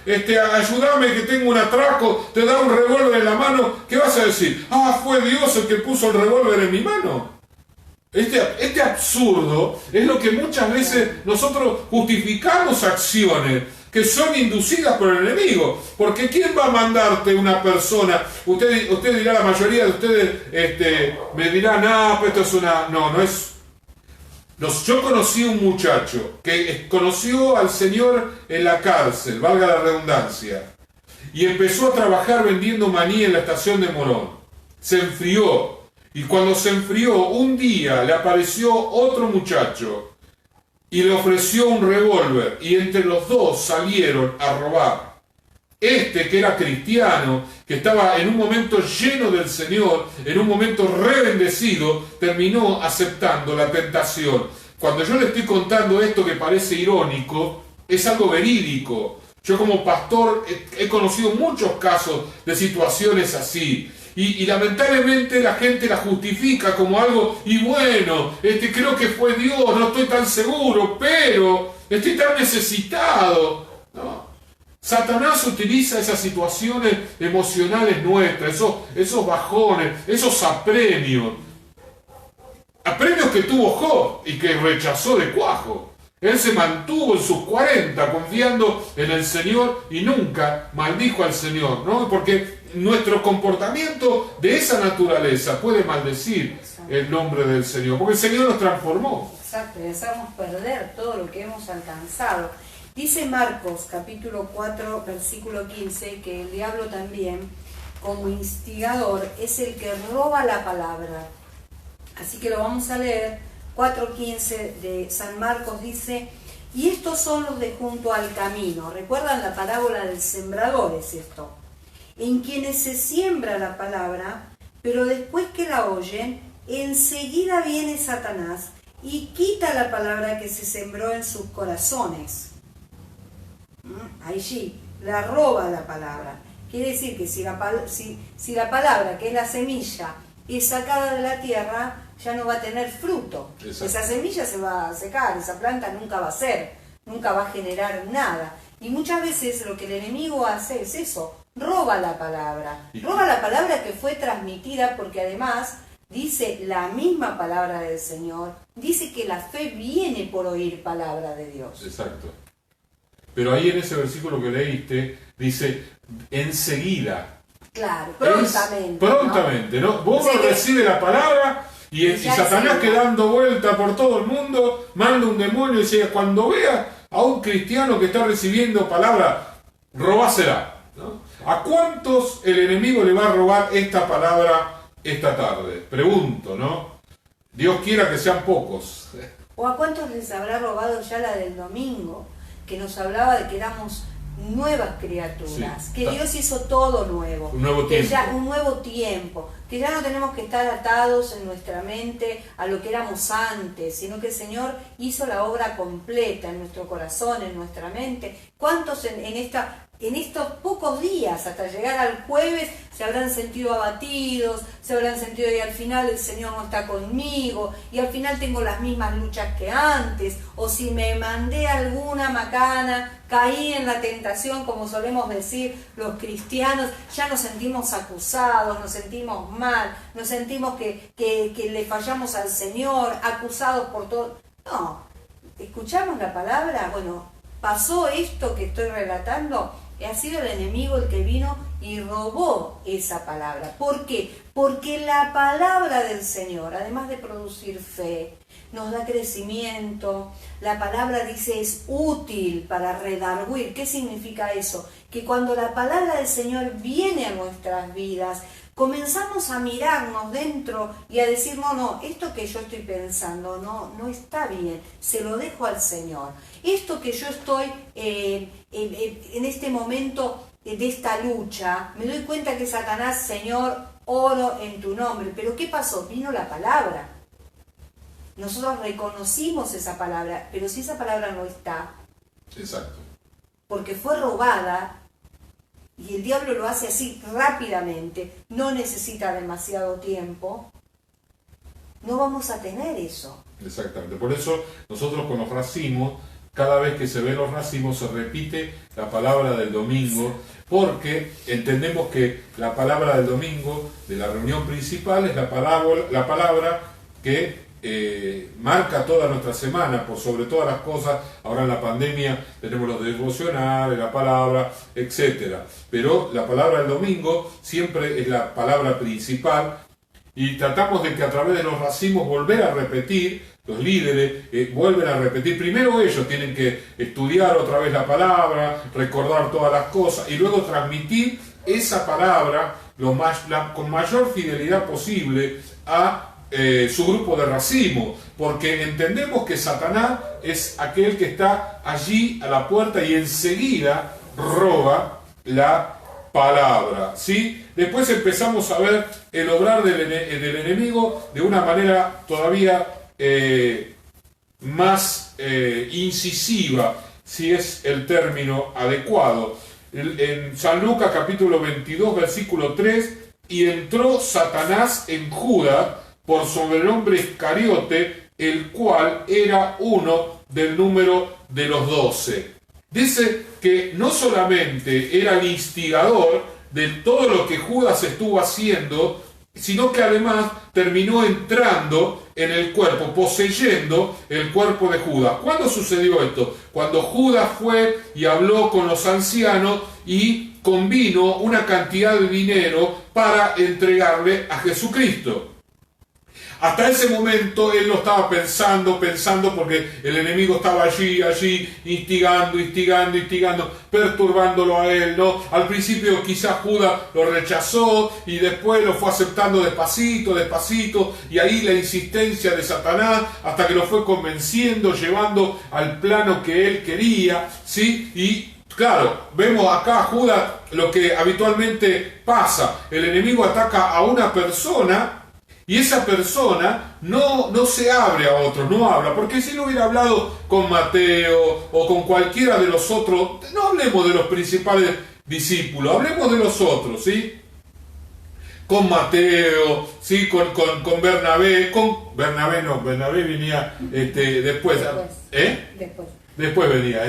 ayúdame que tengo un atraco, te da un revólver en la mano, ¿qué vas a decir? Ah, fue Dios el que puso el revólver en mi mano. Este absurdo es lo que muchas veces nosotros justificamos acciones que son inducidas por el enemigo. Porque ¿quién va a mandarte una persona? Usted dirá, la mayoría de ustedes me dirán, pues esto es una... No es... Yo conocí un muchacho que conoció al Señor en la cárcel, valga la redundancia, y empezó a trabajar vendiendo maní en la estación de Morón. Se enfrió. Y cuando se enfrió, un día le apareció otro muchacho y le ofreció un revólver, y entre los dos salieron a robar. Que era cristiano, que estaba en un momento lleno del Señor, en un momento rebendecido, terminó aceptando la tentación. Cuando yo le estoy contando esto que parece irónico, es algo verídico. Yo como pastor he conocido muchos casos de situaciones así. Y lamentablemente la gente la justifica como algo, y bueno, creo que fue Dios, no estoy tan seguro, pero estoy tan necesitado. No. Satanás utiliza esas situaciones emocionales nuestras, esos bajones, esos apremios que tuvo Job y que rechazó de cuajo. Él se mantuvo en sus 40 confiando en el Señor y nunca maldijo al Señor, ¿no? Porque nuestro comportamiento de esa naturaleza puede maldecir el nombre del Señor, porque el Señor nos transformó. Exacto, y hacemos perder todo lo que hemos alcanzado. Dice Marcos, capítulo 4, versículo 15, que el diablo también, como instigador, es el que roba la palabra. Así que lo vamos a leer. 4.15 de San Marcos dice: y estos son los de junto al camino. ¿Recuerdan la parábola del sembrador? Es esto. En quienes se siembra la palabra, pero después que la oyen, enseguida viene Satanás y quita la palabra que se sembró en sus corazones. Allí, la roba la palabra. Quiere decir que si la palabra, que es la semilla, es sacada de la tierra, ya no va a tener fruto. Exacto. Esa semilla se va a secar, esa planta nunca va a ser, nunca va a generar nada. Y muchas veces lo que el enemigo hace es eso, roba la palabra que fue transmitida, porque además dice la misma palabra del Señor, dice que la fe viene por oír palabra de Dios. Exacto. Pero ahí en ese versículo que leíste, dice enseguida. Claro, prontamente. Prontamente, ¿no? Vos recibes la palabra y Satanás que dando vuelta por todo el mundo, manda un demonio y dice, cuando vea a un cristiano que está recibiendo palabra, robásela, ¿no? ¿A cuántos el enemigo le va a robar esta palabra esta tarde? Pregunto, ¿no? Dios quiera que sean pocos. ¿O a cuántos les habrá robado ya la del domingo? Que nos hablaba de que éramos nuevas criaturas, Sí, que Dios hizo todo nuevo, un nuevo que tiempo. un nuevo tiempo, que ya no tenemos que estar atados en nuestra mente a lo que éramos antes, sino que el Señor hizo la obra completa en nuestro corazón, en nuestra mente. ¿Cuántos en estos pocos días, hasta llegar al jueves, se habrán sentido abatidos, se habrán sentido y al final el Señor no está conmigo, y al final tengo las mismas luchas que antes, o si me mandé alguna macana, caí en la tentación, como solemos decir los cristianos, ya nos sentimos acusados, nos sentimos mal, nos sentimos que le fallamos al Señor, acusados por todo. No, escuchamos la palabra, bueno, pasó esto que estoy relatando, ha sido el enemigo el que vino y robó esa palabra. ¿Por qué? Porque la palabra del Señor, además de producir fe, nos da crecimiento. La palabra, dice, es útil para redarguir. ¿Qué significa eso? Que cuando la palabra del Señor viene a nuestras vidas, comenzamos a mirarnos dentro y a decir, no, esto que yo estoy pensando no está bien, se lo dejo al Señor. Esto que yo estoy en este momento de esta lucha, me doy cuenta que Satanás, Señor, oro en tu nombre. Pero ¿qué pasó? Vino la palabra. Nosotros reconocimos esa palabra, pero si esa palabra no está, Exacto. porque fue robada, y el diablo lo hace así rápidamente, no necesita demasiado tiempo, no vamos a tener eso. Exactamente. Por eso nosotros con los racimos, cada vez que se ven los racimos se repite la palabra del domingo, porque entendemos que la palabra del domingo de la reunión principal es la palabra que marca toda nuestra semana, por sobre todas las cosas. Ahora en la pandemia tenemos los devocionales, la palabra, etcétera. Pero la palabra del domingo siempre es la palabra principal, y tratamos de que a través de los racimos volver a repetir, los líderes vuelven a repetir. Primero ellos tienen que estudiar otra vez la palabra, recordar todas las cosas y luego transmitir esa palabra con mayor fidelidad posible a su grupo de racimo, porque entendemos que Satanás es aquel que está allí a la puerta y enseguida roba la palabra, ¿sí? Después empezamos a ver el obrar del enemigo de una manera todavía más incisiva, si es el término adecuado. En San Lucas capítulo 22 versículo 3, y entró Satanás en Judas por sobrenombre Iscariote, el cual era uno del número de los 12. Dice que no solamente era el instigador de todo lo que Judas estuvo haciendo, sino que además terminó entrando en el cuerpo, poseyendo el cuerpo de Judas. ¿Cuándo sucedió esto? Cuando Judas fue y habló con los ancianos y convino una cantidad de dinero para entregarle a Jesucristo. Hasta ese momento él lo estaba pensando, porque el enemigo estaba allí, instigando, perturbándolo a él, ¿no? Al principio quizás Judas lo rechazó y después lo fue aceptando despacito, y ahí la insistencia de Satanás hasta que lo fue convenciendo, llevando al plano que él quería, ¿sí? Y claro, vemos acá a Judas lo que habitualmente pasa. El enemigo ataca a una persona y esa persona no se abre a otros, no habla. Porque si no hubiera hablado con Mateo o con cualquiera de los otros, no hablemos de los principales discípulos, hablemos de los otros, ¿sí? Con Mateo, ¿sí? Con Bernabé, Bernabé venía después. Después venía.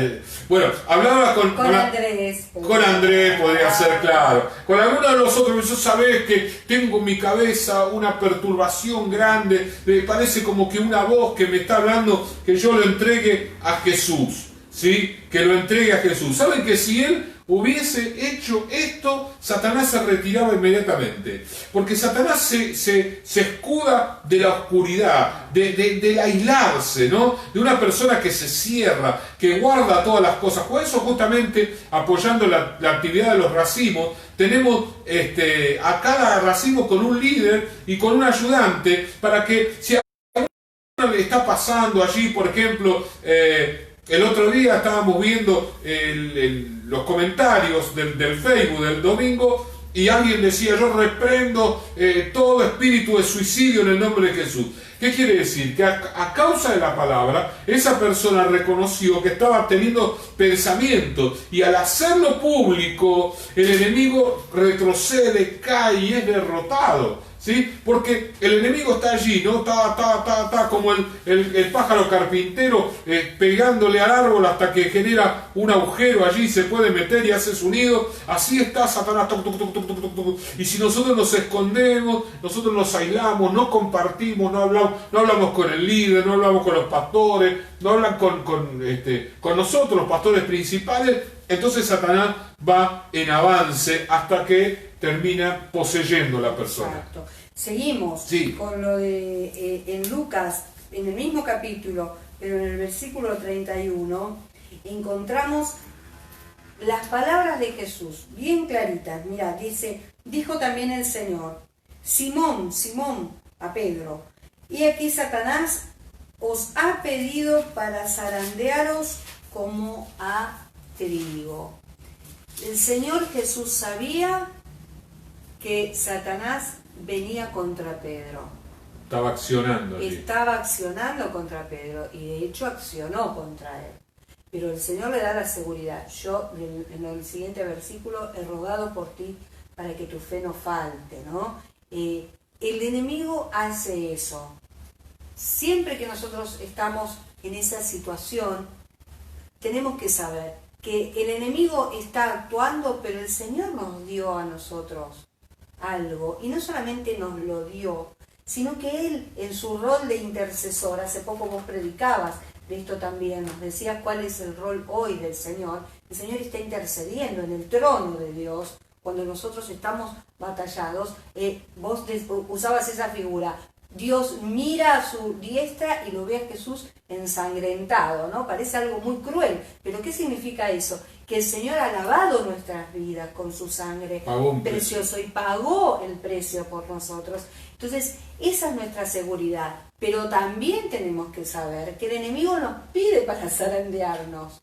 Bueno, hablaba con Andrés. Con Andrés podría ser, claro. Con alguno de los otros, yo sabés que tengo en mi cabeza una perturbación grande, parece como que una voz que me está hablando que yo lo entregue a Jesús, ¿sí? Que lo entregue a Jesús. ¿Saben que si él hubiese hecho esto, Satanás se retiraba inmediatamente? Porque Satanás se escuda de la oscuridad, del aislarse, ¿no? De una persona que se cierra, que guarda todas las cosas. Por eso, justamente, apoyando la actividad de los racimos, tenemos a cada racimo con un líder y con un ayudante, para que si a uno le está pasando allí, por ejemplo, el otro día estábamos viendo los comentarios del Facebook del domingo y alguien decía: yo reprendo todo espíritu de suicidio en el nombre de Jesús. ¿Qué quiere decir? Que a causa de la palabra, esa persona reconoció que estaba teniendo pensamientos, y al hacerlo público, el enemigo retrocede, cae y es derrotado. ¿Sí? Porque el enemigo está allí, ¿no? Está como el pájaro carpintero pegándole al árbol hasta que genera un agujero allí, se puede meter y hace su nido. Así está Satanás. Y si nosotros nos escondemos, nosotros nos aislamos, no compartimos, no hablamos con el líder, no hablamos con los pastores, no hablan con nosotros, los pastores principales, entonces Satanás va en avance hasta que termina poseyendo a la persona. Exacto. Seguimos Sí. con lo de en Lucas, en el mismo capítulo, pero en el versículo 31, encontramos las palabras de Jesús, bien claritas. Mira, dijo también el Señor: Simón, Simón, a Pedro, y aquí Satanás os ha pedido para zarandearos como a trigo. El Señor Jesús sabía que Satanás venía contra Pedro. Estaba accionando allí. Estaba accionando contra Pedro, y de hecho accionó contra él. Pero el Señor le da la seguridad. Yo, en el siguiente versículo, he rogado por ti para que tu fe no falte, ¿no? El enemigo hace eso. Siempre que nosotros estamos en esa situación, tenemos que saber que el enemigo está actuando, pero el Señor nos dio a nosotros algo, y no solamente nos lo dio, sino que Él, en su rol de intercesor, hace poco vos predicabas de esto también, nos decías cuál es el rol hoy del Señor. El Señor está intercediendo en el trono de Dios cuando nosotros estamos batallados. Vos usabas esa figura: Dios mira a su diestra y lo ve a Jesús ensangrentado, ¿no? Parece algo muy cruel, pero ¿qué significa eso? Que el Señor ha lavado nuestras vidas con su sangre precioso y pagó el precio por nosotros. Entonces, esa es nuestra seguridad. Pero también tenemos que saber que el enemigo nos pide para zarandearnos.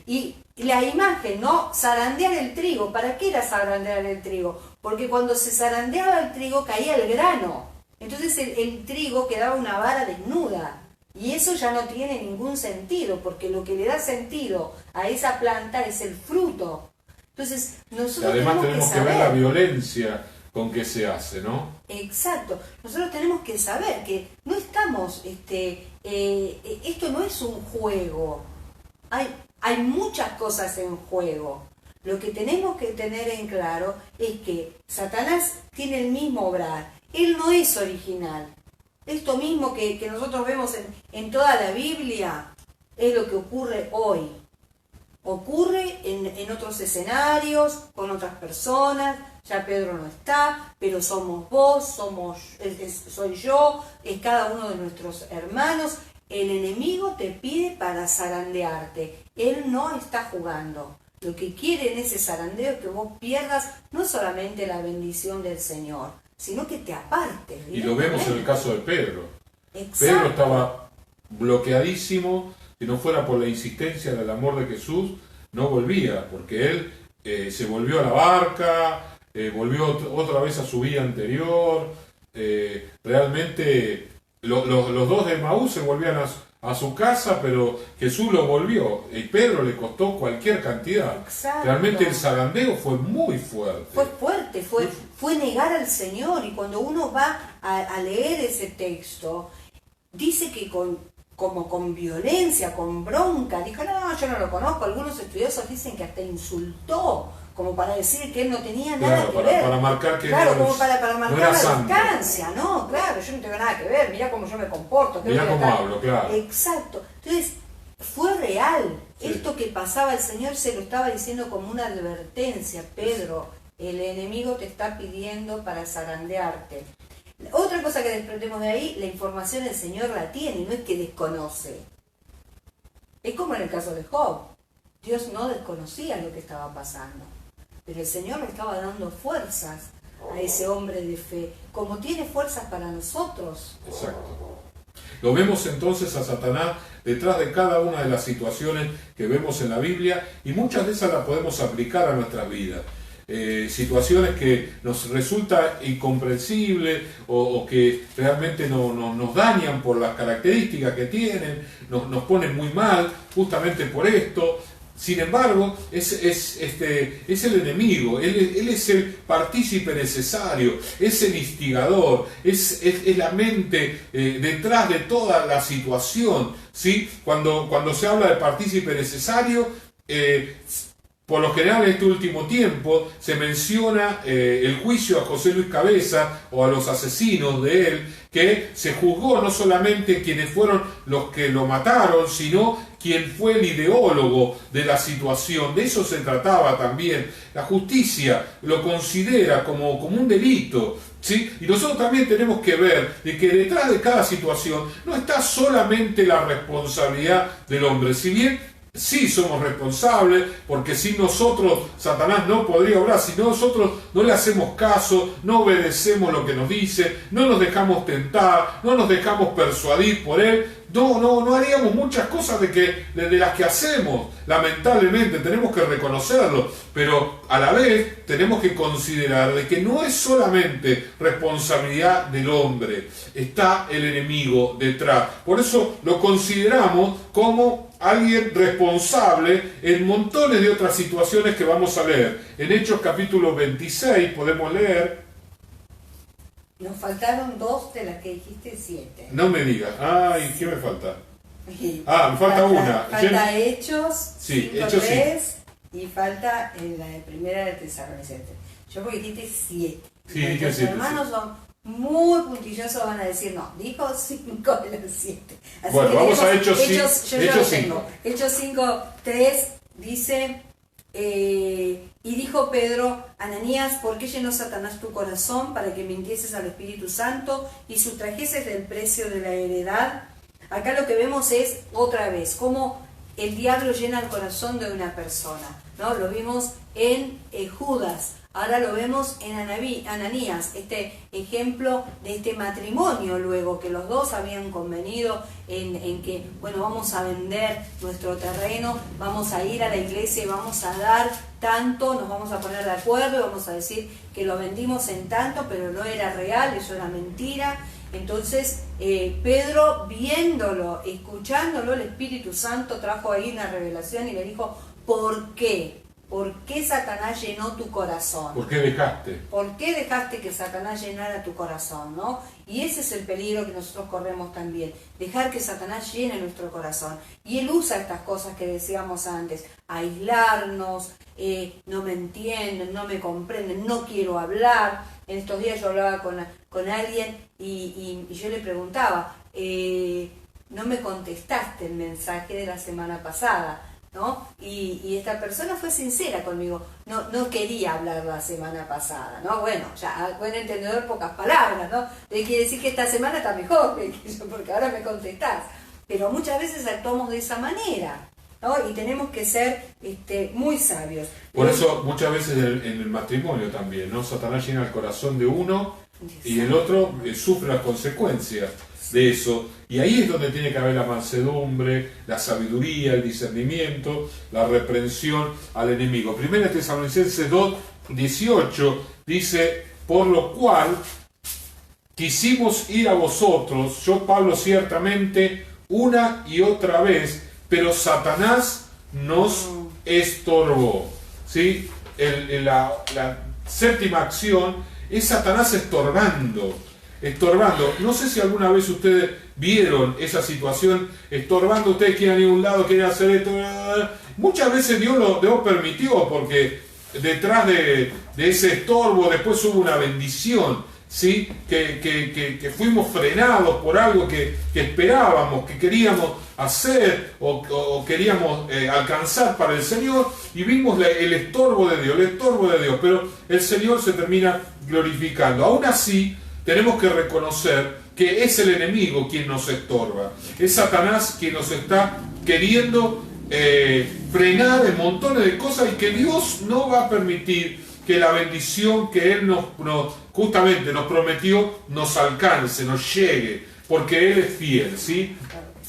Y la imagen, ¿no? Zarandear el trigo. ¿Para qué era zarandear el trigo? Porque cuando se zarandeaba el trigo caía el grano. Entonces el trigo quedaba una vara desnuda. Y eso ya no tiene ningún sentido, porque lo que le da sentido a esa planta es el fruto. Entonces, nosotros además tenemos que ver la saber, violencia con que se hace, ¿no? exacto, nosotros tenemos que saber que no estamos, esto no es un juego. Hay muchas cosas en juego. Lo que tenemos que tener en claro es que Satanás tiene el mismo obrar. Él no es original. Esto mismo que nosotros vemos en toda la Biblia es lo que ocurre hoy. Ocurre en otros escenarios, con otras personas. Ya Pedro no está, pero somos vos, soy yo, es cada uno de nuestros hermanos. El enemigo te pide para zarandearte. Él no está jugando. Lo que quiere en ese zarandeo es que vos pierdas no solamente la bendición del Señor, sino que te apartes. Y lo vemos en el caso de Pedro. Exacto. Pedro estaba bloqueadísimo, si no fuera por la insistencia del amor de Jesús, no volvía, porque él se volvió a la barca, volvió otra vez a su vida anterior. Realmente los dos de Emaús se volvían a su casa, pero Jesús lo volvió, y Pedro le costó cualquier cantidad. Exacto. Realmente el zarandeo fue muy fuerte. Fue fuerte, fue negar al Señor. Y cuando uno va a leer ese texto, dice que como con violencia, con bronca, dijo, no, yo no lo conozco. Algunos estudiosos dicen que hasta insultó, como para decir que él no tenía nada que ver. Para marcar que claro, no, como para marcar no era la santo. distancia, no, claro, yo no tengo nada que ver, mirá cómo yo me comporto. Mirá cómo hablo, claro. Exacto. Entonces, fue real. Sí. Esto que pasaba, el Señor se lo estaba diciendo como una advertencia. Pedro, el enemigo te está pidiendo para zarandearte. Otra cosa que desprendemos de ahí, la información el Señor la tiene, no es que desconoce. Es como en el caso de Job. Dios no desconocía lo que estaba pasando, pero el Señor le estaba dando fuerzas a ese hombre de fe, como tiene fuerzas para nosotros. Exacto. Lo vemos entonces a Satanás detrás de cada una de las situaciones que vemos en la Biblia, y muchas de esas las podemos aplicar a nuestras vidas. Situaciones que nos resulta incomprensible o que realmente nos dañan por las características que tienen, nos ponen muy mal justamente por esto. Sin embargo, es el enemigo, él es el partícipe necesario, es el instigador, es la mente detrás de toda la situación, ¿sí? Cuando se habla de partícipe necesario, por lo general en este último tiempo se menciona el juicio a José Luis Cabeza o a los asesinos de él, que se juzgó no solamente quienes fueron los que lo mataron, sino quien fue el ideólogo de la situación. De eso se trataba también. La justicia lo considera como un delito, ¿sí? Y nosotros también tenemos que ver de que detrás de cada situación no está solamente la responsabilidad del hombre, si bien sí somos responsables, porque sin nosotros Satanás no podría obrar. Si nosotros no le hacemos caso, no obedecemos lo que nos dice, no nos dejamos tentar, no nos dejamos persuadir por él, no haríamos muchas cosas de las que hacemos. Lamentablemente tenemos que reconocerlo, pero a la vez tenemos que considerar de que no es solamente responsabilidad del hombre, está el enemigo detrás. Por eso lo consideramos como alguien responsable en montones de otras situaciones que vamos a leer. En Hechos capítulo 26 podemos leer. Nos faltaron 2 de las que dijiste 7. No me digas. Ay, ¿qué me falta? Me falta una. Falta Hechos, Sí, 5, Hechos 3, y falta la de primera de Tesalonicenses. Yo porque dijiste 7. Sí, dije Los 7. hermanos son muy puntillosos, van a decir, no, dijo 5 de los 7. Así bueno, que vamos a Hechos 5. Yo ya lo tengo. Hechos 5, 3 dice... y dijo Pedro, Ananías, ¿por qué llenó Satanás tu corazón para que mintieses al Espíritu Santo y sustrajeses del precio de la heredad? Acá lo que vemos es, otra vez, cómo el diablo llena el corazón de una persona, ¿no? Lo vimos en Judas, ahora lo vemos en Ananías, este ejemplo de este matrimonio luego, que los dos habían convenido en que, bueno, vamos a vender nuestro terreno, vamos a ir a la iglesia y vamos a dar tanto, nos vamos a poner de acuerdo y vamos a decir que lo vendimos en tanto, pero no era real, eso era mentira. Entonces Pedro, viéndolo, escuchándolo, el Espíritu Santo trajo ahí una revelación y le dijo, ¿por qué? ¿Por qué Satanás llenó tu corazón? ¿Por qué dejaste? ¿Por qué dejaste que Satanás llenara tu corazón, no? Y ese es el peligro que nosotros corremos también, dejar que Satanás llene nuestro corazón. Y él usa estas cosas que decíamos antes, aislarnos, no me entienden, no me comprenden, no quiero hablar. En estos días yo hablaba con alguien y yo le preguntaba, no me contestaste el mensaje de la semana pasada, ¿no? Y esta persona fue sincera conmigo, no quería hablar la semana pasada, ¿no? Bueno, ya buen entendedor, pocas palabras, ¿no? Le quiere decir que esta semana está mejor, porque ahora me contestás. Pero muchas veces actuamos de esa manera, ¿no? Y tenemos que ser muy sabios. Por eso muchas veces en el matrimonio también, ¿no? Satanás llena el corazón de uno y el otro sufre las consecuencias de eso. Y ahí es donde tiene que haber la mansedumbre, la sabiduría, el discernimiento, la reprensión al enemigo. 1 Tesalonicenses 2:18 dice, por lo cual quisimos ir a vosotros, yo Pablo ciertamente, una y otra vez, pero Satanás nos estorbó. ¿Sí? La séptima acción es Satanás estorbando. No sé si alguna vez ustedes vieron esa situación, estorbando, ustedes quieren ir a un lado, quieren hacer esto. Muchas veces Dios lo permitió, porque detrás de ese estorbo después hubo una bendición, ¿sí? Que fuimos frenados por algo que esperábamos, que queríamos hacer o queríamos alcanzar para el Señor, y vimos el estorbo de Dios, pero el Señor se termina glorificando. Aún así, tenemos que reconocer que es el enemigo quien nos estorba, es Satanás quien nos está queriendo frenar en montones de cosas, y que Dios no va a permitir que la bendición que Él justamente nos prometió nos alcance, nos llegue, porque Él es fiel, ¿sí?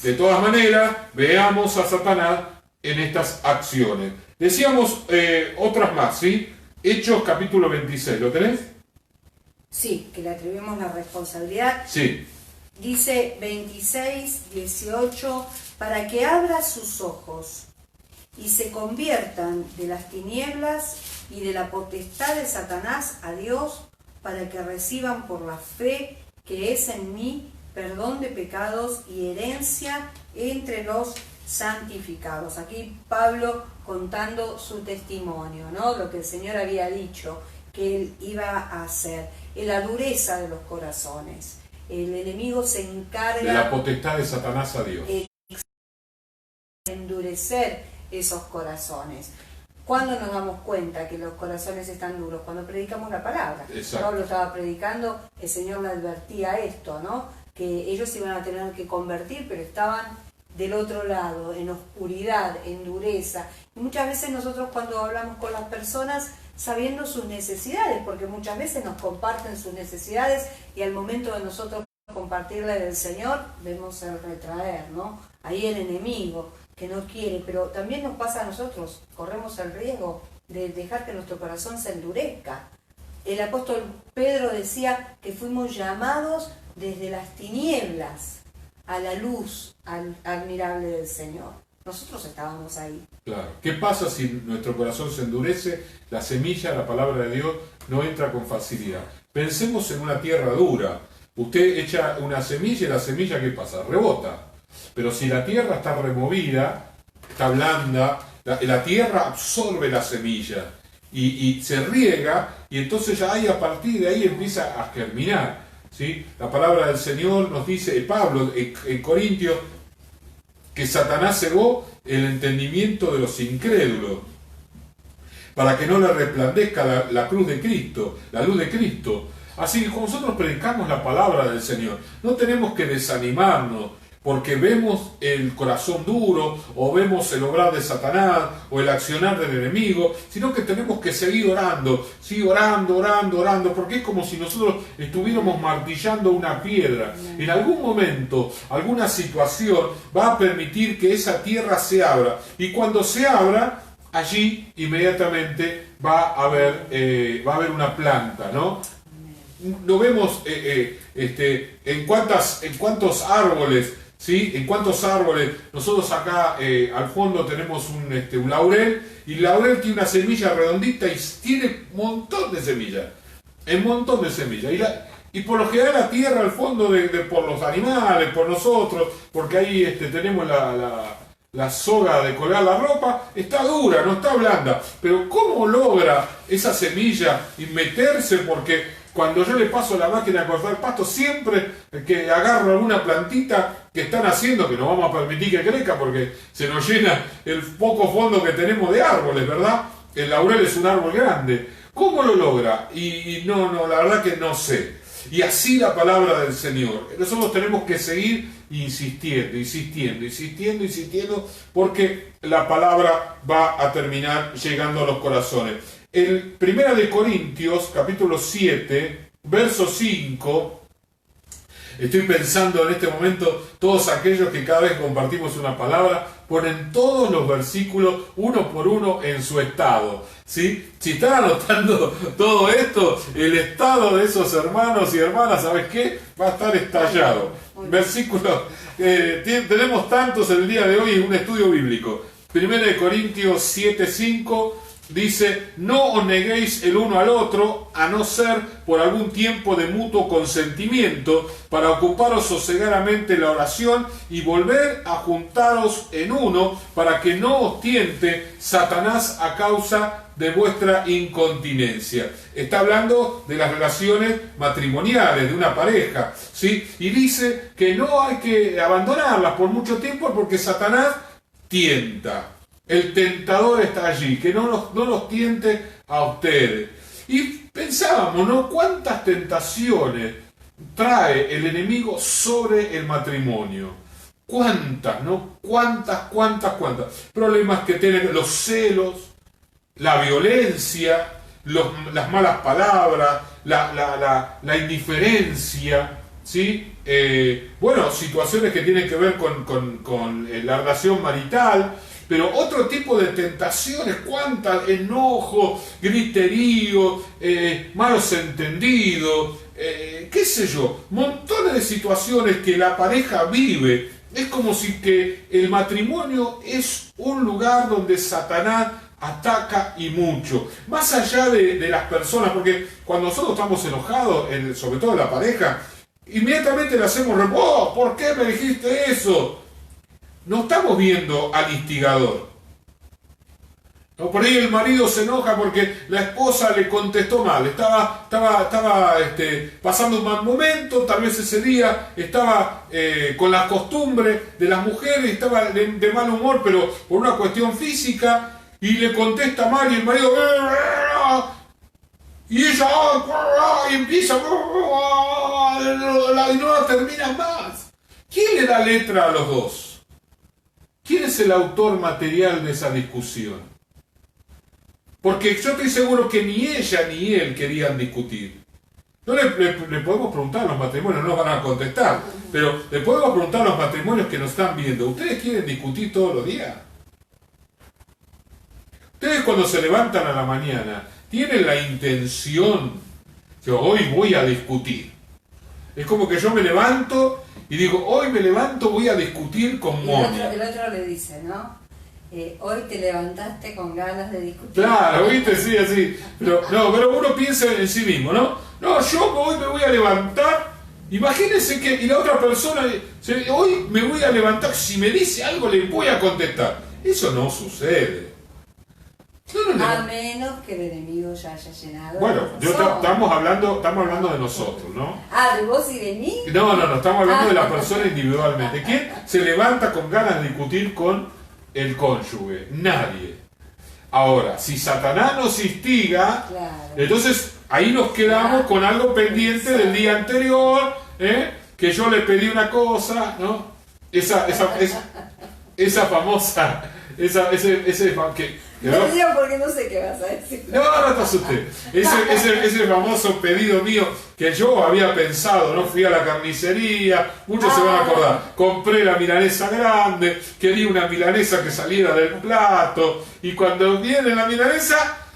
De todas maneras, veamos a Satanás en estas acciones. Decíamos otras más, ¿sí? Hechos capítulo 26, ¿lo tenés? Sí, que le atribuimos la responsabilidad. Sí. Dice 26:18, para que abra sus ojos y se conviertan de las tinieblas y de la potestad de Satanás a Dios, para que reciban por la fe que es en mí perdón de pecados y herencia entre los santificados. Aquí Pablo contando su testimonio, ¿no? Lo que el Señor había dicho que Él iba a hacer, en la dureza de los corazones. El enemigo se encarga de la potestad de Satanás a Dios, de endurecer esos corazones. ¿Cuándo nos damos cuenta que los corazones están duros? Cuando predicamos la palabra. Exacto. Pablo estaba predicando, el Señor le advertía esto, ¿no? Que ellos iban a tener que convertir, pero estaban del otro lado, en oscuridad, en dureza. Y muchas veces nosotros, cuando hablamos con las personas, sabiendo sus necesidades, porque muchas veces nos comparten sus necesidades, y al momento de nosotros compartirle del Señor, vemos el retraer, ¿no? Ahí el enemigo que no quiere, pero también nos pasa a nosotros, corremos el riesgo de dejar que nuestro corazón se endurezca. El apóstol Pedro decía que fuimos llamados desde las tinieblas a la luz admirable del Señor. Nosotros estábamos ahí. Claro. ¿Qué pasa si nuestro corazón se endurece? La semilla, la palabra de Dios, no entra con facilidad. Pensemos en una tierra dura. Usted echa una semilla y la semilla, ¿qué pasa? Rebota. Pero si la tierra está removida, está blanda, la tierra absorbe la semilla y se riega, y entonces ya ahí, a partir de ahí empieza a germinar, ¿sí? La palabra del Señor nos dice, Pablo en Corintios, que Satanás cegó el entendimiento de los incrédulos para que no le resplandezca la cruz de Cristo, la luz de Cristo. Así que cuando nosotros predicamos la palabra del Señor, no tenemos que desanimarnos porque vemos el corazón duro, o vemos el obrar de Satanás, o el accionar del enemigo, sino que tenemos que seguir orando, sí, orando, porque es como si nosotros estuviéramos martillando una piedra. En algún momento, alguna situación va a permitir que esa tierra se abra, y cuando se abra, allí inmediatamente va a haber una planta, ¿no? No vemos en cuántos árboles ¿sí? En cuántos árboles. Nosotros acá al fondo tenemos un laurel, y el laurel tiene una semilla redondita y tiene un montón de semillas. Un montón de semillas. Y por lo general la tierra al fondo, por los animales, por nosotros, porque ahí tenemos la soga de colgar la ropa, está dura, no está blanda. Pero ¿cómo logra esa semilla y meterse? Porque cuando yo le paso la máquina a cortar pasto, siempre que agarro alguna plantita que están haciendo, que no vamos a permitir que crezca porque se nos llena el poco fondo que tenemos de árboles, ¿verdad? El laurel es un árbol grande. ¿Cómo lo logra? Y no, la verdad que no sé. Y así la palabra del Señor. Nosotros tenemos que seguir insistiendo, porque la palabra va a terminar llegando a los corazones. El 1 de Corintios, capítulo 7, verso 5, estoy pensando en este momento, todos aquellos que cada vez compartimos una palabra, ponen todos los versículos uno por uno en su estado, ¿sí? Si están anotando todo esto, el estado de esos hermanos y hermanas, ¿sabes qué? Va a estar estallado. Versículos, tenemos tantos el día de hoy en un estudio bíblico. 1 de Corintios 7, 5 dice: no os neguéis el uno al otro, a no ser por algún tiempo de mutuo consentimiento, para ocuparos sosegadamente en la oración y volver a juntaros en uno, para que no os tiente Satanás a causa de vuestra incontinencia. Está hablando de las relaciones matrimoniales de una pareja, ¿sí? Y dice que no hay que abandonarlas por mucho tiempo porque Satanás tienta. El tentador está allí, que no los tiente a ustedes. Y pensábamos, ¿no? ¿Cuántas tentaciones trae el enemigo sobre el matrimonio? ¿Cuántas, no? ¿Cuántas? Problemas que tienen los celos, la violencia, las malas palabras, la indiferencia, ¿sí? Situaciones que tienen que ver con la relación marital. Pero otro tipo de tentaciones, cuántas, enojo, griterío, malos entendidos, qué sé yo, montones de situaciones que la pareja vive. Es como si que el matrimonio es un lugar donde Satanás ataca y mucho. Más allá de las personas, porque cuando nosotros estamos enojados, sobre todo la pareja, inmediatamente le hacemos, oh, ¿por qué me dijiste eso? No estamos viendo al instigador. ¿No? Por ahí el marido se enoja porque la esposa le contestó mal. Estaba pasando un mal momento, tal vez ese día estaba con la costumbre de las mujeres, estaba de mal humor, pero por una cuestión física, y le contesta mal y el marido... Y ella y empieza... y no la termina más. ¿Quién le da letra a los dos? ¿Quién es el autor material de esa discusión? Porque yo estoy seguro que ni ella ni él querían discutir. No le podemos preguntar a los matrimonios, no nos van a contestar, pero le podemos preguntar a los matrimonios que nos están viendo: ¿ustedes quieren discutir todos los días? Ustedes cuando se levantan a la mañana, ¿tienen la intención que hoy voy a discutir? Es como que yo me levanto y digo, hoy me levanto, voy a discutir con Mónica. El otro le dice, ¿no? Hoy te levantaste con ganas de discutir. Claro, ¿viste? Sí, así. Pero uno piensa en sí mismo, ¿no? No, yo hoy me voy a levantar. Imagínense que y la otra persona, hoy me voy a levantar, si me dice algo le voy a contestar. Eso no sucede. No. A menos que el enemigo ya haya llenado. Bueno, estamos hablando de nosotros, ¿no? Ah, ¿de vos y de mí? No, estamos hablando de la persona individualmente. ¿Quién se levanta con ganas de discutir con el cónyuge? Nadie. Ahora, si Satanás nos instiga, claro, entonces ahí nos quedamos con algo pendiente del día anterior, que yo le pedí una cosa, ¿no? Esa famosa, no digo porque no sé qué vas a decir. No te asustes. Ese famoso pedido mío que yo había pensado, ¿no? Fui a la carnicería, muchos se van a acordar. Compré la milanesa grande, quería una milanesa que saliera del plato, y cuando viene la milanesa,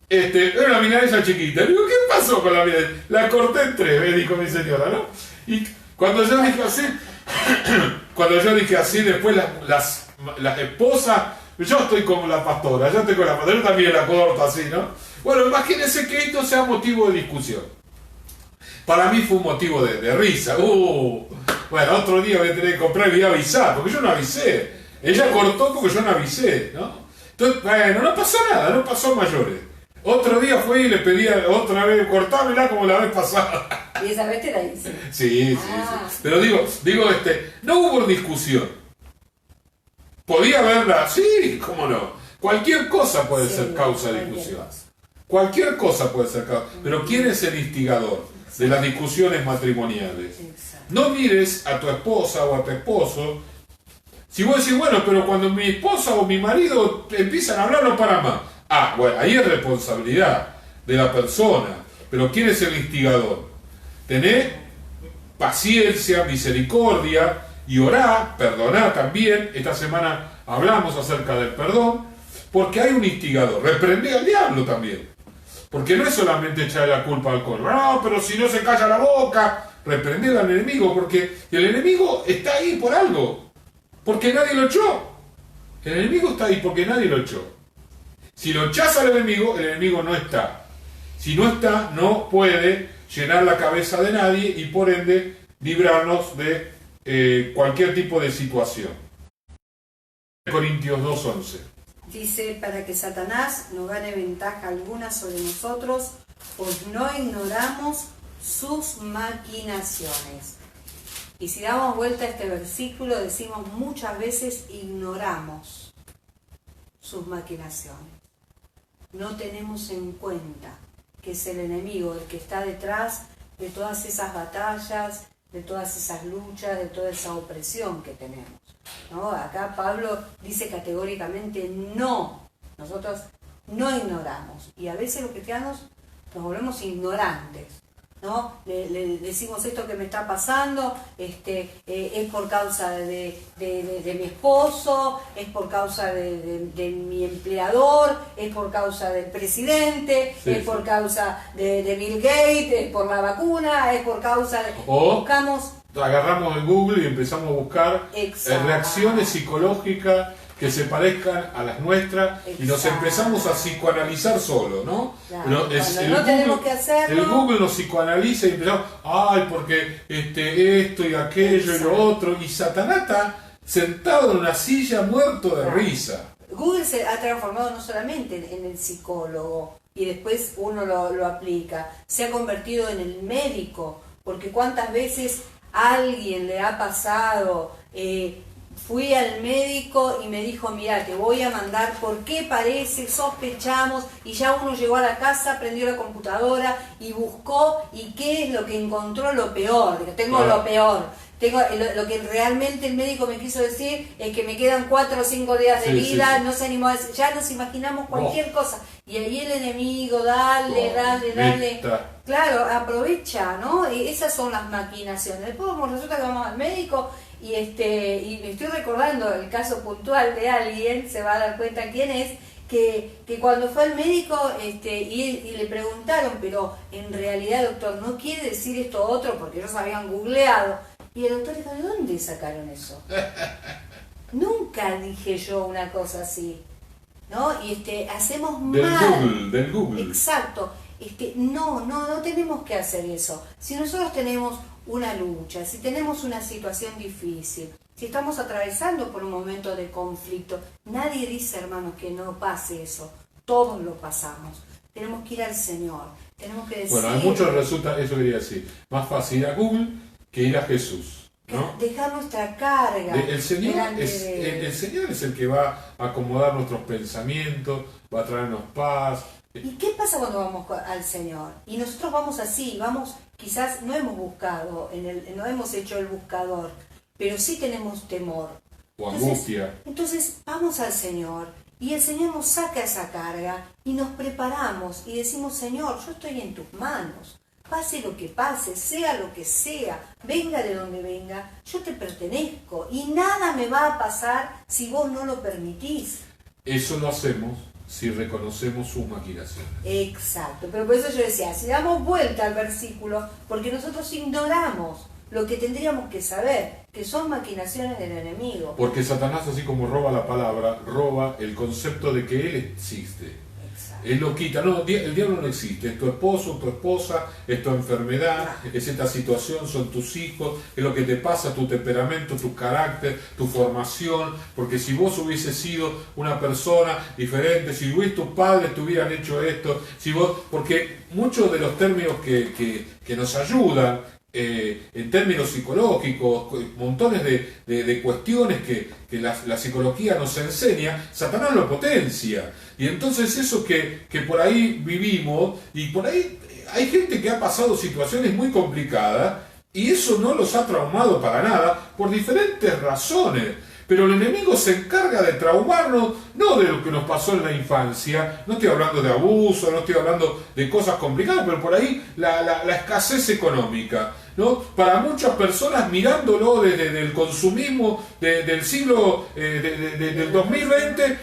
era una milanesa chiquita. Digo, ¿qué pasó con la milanesa? La corté en tres, me dijo mi señora, ¿no? Y Cuando yo dije así, cuando yo dije así, después las esposas, yo estoy como la pastora, yo también la corto así, ¿no? Bueno, imagínense que esto sea motivo de discusión. Para mí fue un motivo de risa. Bueno, otro día voy a tener que comprar y voy a avisar, porque yo no avisé. Ella cortó porque yo no avisé, ¿no? Entonces, bueno, no pasó nada, no pasó mayores. Otro día fui y le pedí otra vez, cortámela como la vez pasada. ¿Y esa vez te la hice? Sí. Pero digo, no hubo discusión. ¿Podía haberla? Sí, cómo no. Cualquier cosa puede ser causa de discusión. Cualquier cosa puede ser causa. Pero ¿quién es el instigador de las discusiones matrimoniales? No mires a tu esposa o a tu esposo. Si vos decís, bueno, pero cuando mi esposa o mi marido empiezan a hablar no para más. Bueno, ahí es responsabilidad de la persona. Pero ¿quién es el instigador? Tené paciencia, misericordia y orá, perdoná también. Esta semana hablamos acerca del perdón, porque hay un instigador. Reprendé al diablo también. Porque no es solamente echarle la culpa al alcohol. No, pero si no se calla la boca, reprender al enemigo, porque el enemigo está ahí por algo. Porque nadie lo echó. El enemigo está ahí porque nadie lo echó. Si lo echás al enemigo, el enemigo no está. Si no está, no puede llenar la cabeza de nadie y por ende librarnos de cualquier tipo de situación. Corintios 2:11. Dice, para que Satanás no gane ventaja alguna sobre nosotros, pues no ignoramos sus maquinaciones. Y si damos vuelta a este versículo, decimos muchas veces ignoramos sus maquinaciones. No tenemos en cuenta que es el enemigo el que está detrás de todas esas batallas, de todas esas luchas, de toda esa opresión que tenemos, ¿no? Acá Pablo dice categóricamente no, nosotros no ignoramos, y a veces los cristianos nos volvemos ignorantes, ¿no? Le decimos esto que me está pasando, es por causa de mi esposo, es por causa de mi empleador, es por causa del presidente, es por causa de Bill Gates, es por la vacuna, es por causa de... buscamos... Agarramos el Google y empezamos a buscar reacciones psicológicas que se parezcan a las nuestras. Exacto. Y nos empezamos a psicoanalizar solo, ¿no? Claro, tenemos que hacerlo. El Google nos psicoanaliza y empezamos, porque esto y aquello. Exacto. Y lo otro, y Satanás está sentado en una silla muerto de risa. Google se ha transformado no solamente en el psicólogo y después uno lo aplica, se ha convertido en el médico, porque cuántas veces a alguien le ha pasado... fui al médico y me dijo, mira, te voy a mandar, ¿por qué parece? Sospechamos, y ya uno llegó a la casa, prendió la computadora y buscó, y ¿qué es lo que encontró? Lo peor, tengo lo peor. Lo que realmente el médico me quiso decir es que me quedan 4 o 5 días de vida, no se animó a decir, ya nos imaginamos cualquier cosa. Y ahí el enemigo, dale. Claro, aprovecha, ¿no? Y esas son las maquinaciones. Después resulta que vamos al médico y me estoy recordando el caso puntual de alguien, se va a dar cuenta quién es, que cuando fue al médico y le preguntaron, pero en realidad, doctor, ¿no quiere decir esto otro? Porque ellos habían googleado. Y el doctor dijo, ¿de dónde sacaron eso? Nunca dije yo una cosa así, ¿no? Y hacemos mal. Del Google. Exacto. No tenemos que hacer eso. Si nosotros tenemos una lucha, si tenemos una situación difícil, si estamos atravesando por un momento de conflicto, nadie dice, hermanos, que no pase eso. Todos lo pasamos. Tenemos que ir al Señor. Tenemos que decir... Bueno, a muchos resulta, eso quería decir, más fácil ir a Google que ir a Jesús, ¿no? Dejar nuestra carga. El Señor es el que va a acomodar nuestros pensamientos, va a traernos paz. ¿Y qué pasa cuando vamos al Señor? Y nosotros vamos así, quizás no hemos buscado, no hemos hecho el buscador, pero sí tenemos temor. O angustia. Entonces vamos al Señor y el Señor nos saca esa carga y nos preparamos y decimos, Señor, yo estoy en tus manos. Pase lo que pase, sea lo que sea, venga de donde venga, yo te pertenezco y nada me va a pasar si vos no lo permitís. Eso lo hacemos si reconocemos sus maquinaciones. Exacto, pero por eso yo decía, si damos vuelta al versículo, porque nosotros ignoramos lo que tendríamos que saber, que son maquinaciones del enemigo. Porque Satanás, así como roba la palabra, roba el concepto de que Él existe. Él lo quita. No, el diablo no existe. Es tu esposo, tu esposa, es tu enfermedad, es esta situación, son tus hijos, es lo que te pasa, tu temperamento, tu carácter, tu formación. Porque si vos hubieses sido una persona diferente, si tus padres te hubieran hecho esto, si vos, porque muchos de los términos que nos ayudan, en términos psicológicos, montones de cuestiones que la psicología nos enseña, Satanás lo potencia. Y entonces eso que por ahí vivimos, y por ahí hay gente que ha pasado situaciones muy complicadas, y eso no los ha traumado para nada, por diferentes razones. Pero el enemigo se encarga de traumarnos, no de lo que nos pasó en la infancia, no estoy hablando de abuso, no estoy hablando de cosas complicadas, pero por ahí la escasez económica, ¿no? Para muchas personas, mirándolo desde el consumismo del siglo, del 2020,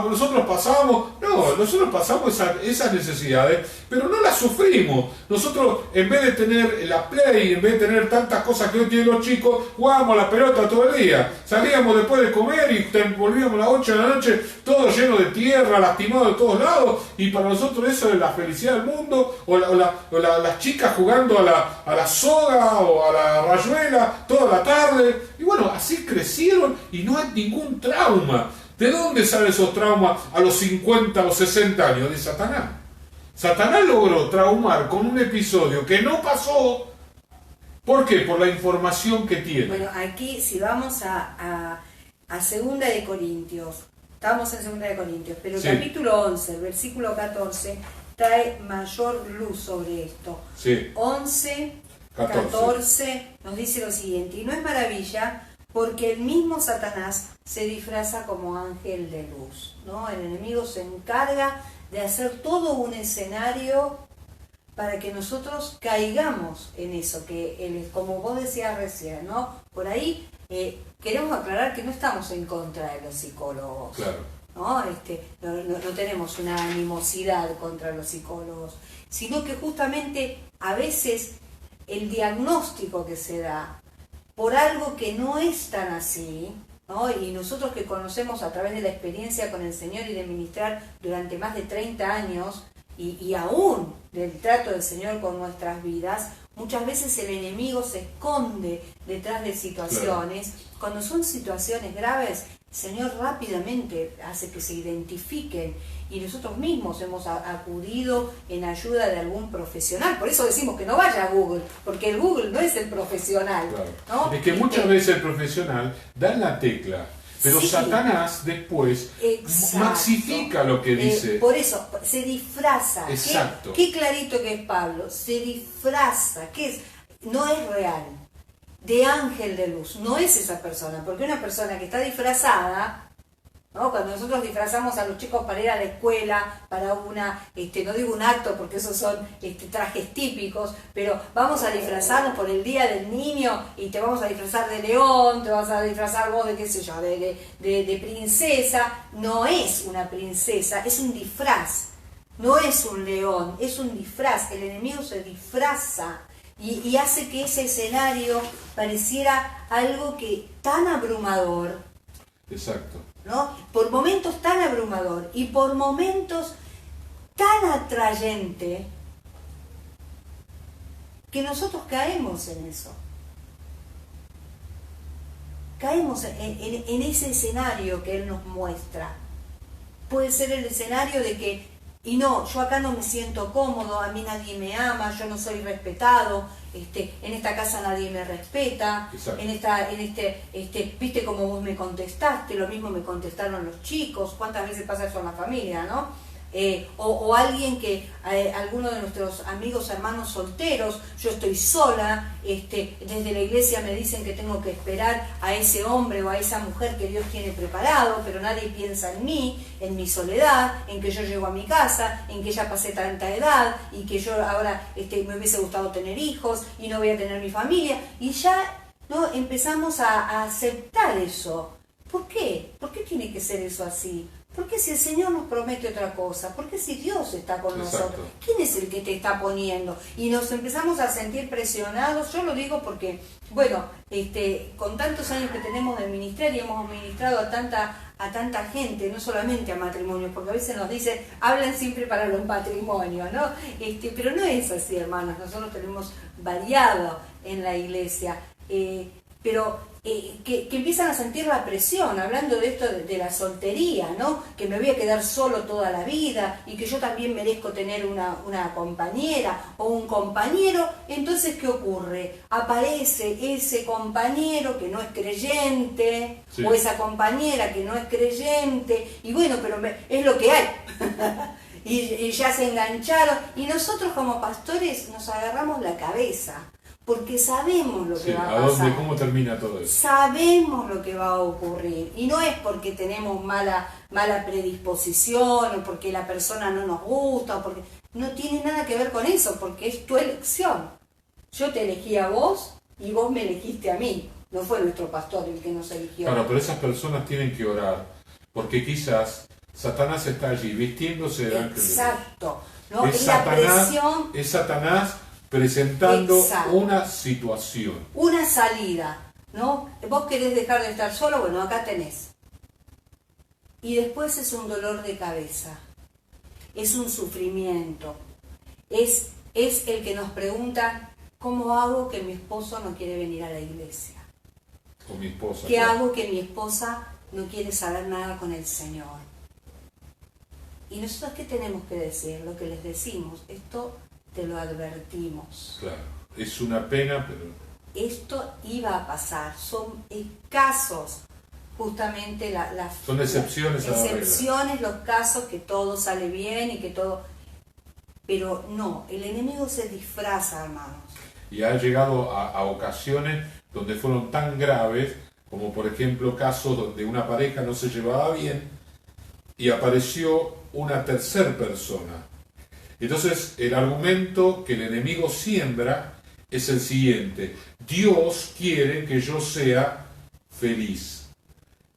nosotros pasamos esas necesidades, pero no las sufrimos. Nosotros, en vez de tener la Play, en vez de tener tantas cosas que hoy tienen los chicos, jugábamos a la pelota todo el día. Salíamos después de comer y volvíamos a las 8 de la noche, todo lleno de tierra, lastimado de todos lados, y para nosotros eso es la felicidad del mundo, o las chicas jugando a la soga o a la rayuela toda la tarde. Y bueno, así crecieron y no hay ningún trauma. ¿De dónde salen esos traumas a los 50 o 60 años? De Satanás. Satanás logró traumar con un episodio que no pasó. ¿Por qué? Por la información que tiene. Bueno, aquí si vamos a 2 de Corintios, estamos en 2 de Corintios, pero el Sí. capítulo 11, el versículo 14, trae mayor luz sobre esto. Sí. 11, 14 nos dice lo siguiente: y no es maravilla, porque el mismo Satanás se disfraza como ángel de luz, ¿no? El enemigo se encarga de hacer todo un escenario para que nosotros caigamos en eso, que como vos decías recién, ¿no? Por ahí queremos aclarar que no estamos en contra de los psicólogos. Claro. ¿No? No tenemos una animosidad contra los psicólogos, sino que justamente a veces el diagnóstico que se da por algo que no es tan así, ¿no? Y nosotros que conocemos a través de la experiencia con el Señor y de ministrar durante más de 30 años, y aún del trato del Señor con nuestras vidas, muchas veces el enemigo se esconde detrás de situaciones. Claro. Cuando son situaciones graves, el Señor rápidamente hace que se identifiquen, y nosotros mismos hemos acudido en ayuda de algún profesional. Por eso decimos que no vaya a Google, porque el Google no es el profesional. Claro. ¿No? Es que muchas veces el profesional da en la tecla, pero sí. Satanás después maxifica lo que dice. Por eso, se disfraza. Exacto. Qué clarito que es Pablo. Se disfraza. No es real. De ángel de luz. No es esa persona. Porque una persona que está disfrazada, ¿no? Cuando nosotros disfrazamos a los chicos para ir a la escuela, para no digo un acto porque esos son trajes típicos, pero vamos a disfrazarnos por el Día del Niño y te vamos a disfrazar de león, te vas a disfrazar vos de qué sé yo, de princesa. No es una princesa, es un disfraz, no es un león, es un disfraz. El enemigo se disfraza y hace que ese escenario pareciera algo que tan abrumador. Exacto. ¿No? Por momentos tan abrumador y por momentos tan atrayente que nosotros caemos en eso. Caemos en ese escenario que Él nos muestra. Puede ser el escenario de que, y no, yo acá no me siento cómodo, a mí nadie me ama, yo no soy respetado, en esta casa nadie me respeta, viste como vos me contestaste, lo mismo me contestaron los chicos, cuántas veces pasa eso en la familia, ¿no? O alguien que, alguno de nuestros amigos, hermanos solteros, yo estoy sola, desde la iglesia me dicen que tengo que esperar a ese hombre o a esa mujer que Dios tiene preparado, pero nadie piensa en mí, en mi soledad, en que yo llego a mi casa, en que ya pasé tanta edad y que yo ahora me hubiese gustado tener hijos y no voy a tener mi familia, y ya no empezamos a aceptar eso. ¿Por qué? ¿Por qué tiene que ser eso así? ¿Por qué si el Señor nos promete otra cosa? ¿Por qué si Dios está con Exacto. nosotros? ¿Quién es el que te está poniendo? Y nos empezamos a sentir presionados. Yo lo digo porque, bueno, con tantos años que tenemos de ministerio, hemos ministrado a tanta gente, no solamente a matrimonios, porque a veces nos dicen, hablan siempre para los matrimonios, ¿no? Pero no es así, hermanos. Nosotros tenemos variado en la iglesia, pero que empiezan a sentir la presión, hablando de esto de la soltería, ¿no? Que me voy a quedar solo toda la vida y que yo también merezco tener una compañera o un compañero. Entonces, ¿qué ocurre? Aparece ese compañero que no es creyente, sí, o esa compañera que no es creyente, y bueno, pero es lo que hay. y ya se engancharon, y nosotros como pastores nos agarramos la cabeza, porque sabemos lo que sí, va ¿a a pasar. dónde, cómo termina todo eso? Sabemos lo que va a ocurrir, y no es porque tenemos mala predisposición o porque la persona no nos gusta, o porque no tiene nada que ver con eso, porque es tu elección. Yo te elegí a vos y vos me elegiste a mí, no fue nuestro pastor el que nos eligió. Claro, pero esas personas tienen que orar, porque quizás Satanás está allí vistiéndose de ángel de luz. Exacto, ¿no? Es Es la Satanás, presión, es Satanás presentando Exacto. una situación. una salida, ¿no? Vos querés dejar de estar solo, bueno, acá tenés. Y después es un dolor de cabeza, es un sufrimiento, es el que nos pregunta, ¿cómo hago que mi esposo no quiere venir a la iglesia? O mi esposa. ¿Qué claro. hago que mi esposa no quiere saber nada con el Señor? Y nosotros, ¿qué tenemos que decir? Lo que les decimos, esto te lo advertimos. Claro, es una pena, pero Esto iba a pasar, son escasos justamente son excepciones a la regla. excepciones, los casos que todo sale bien y que todo... Pero no, el enemigo se disfraza, hermanos. Y ha llegado a ocasiones donde fueron tan graves, como por ejemplo casos donde una pareja no se llevaba bien y apareció una tercer persona. Entonces el argumento que el enemigo siembra es el siguiente: Dios quiere que yo sea feliz.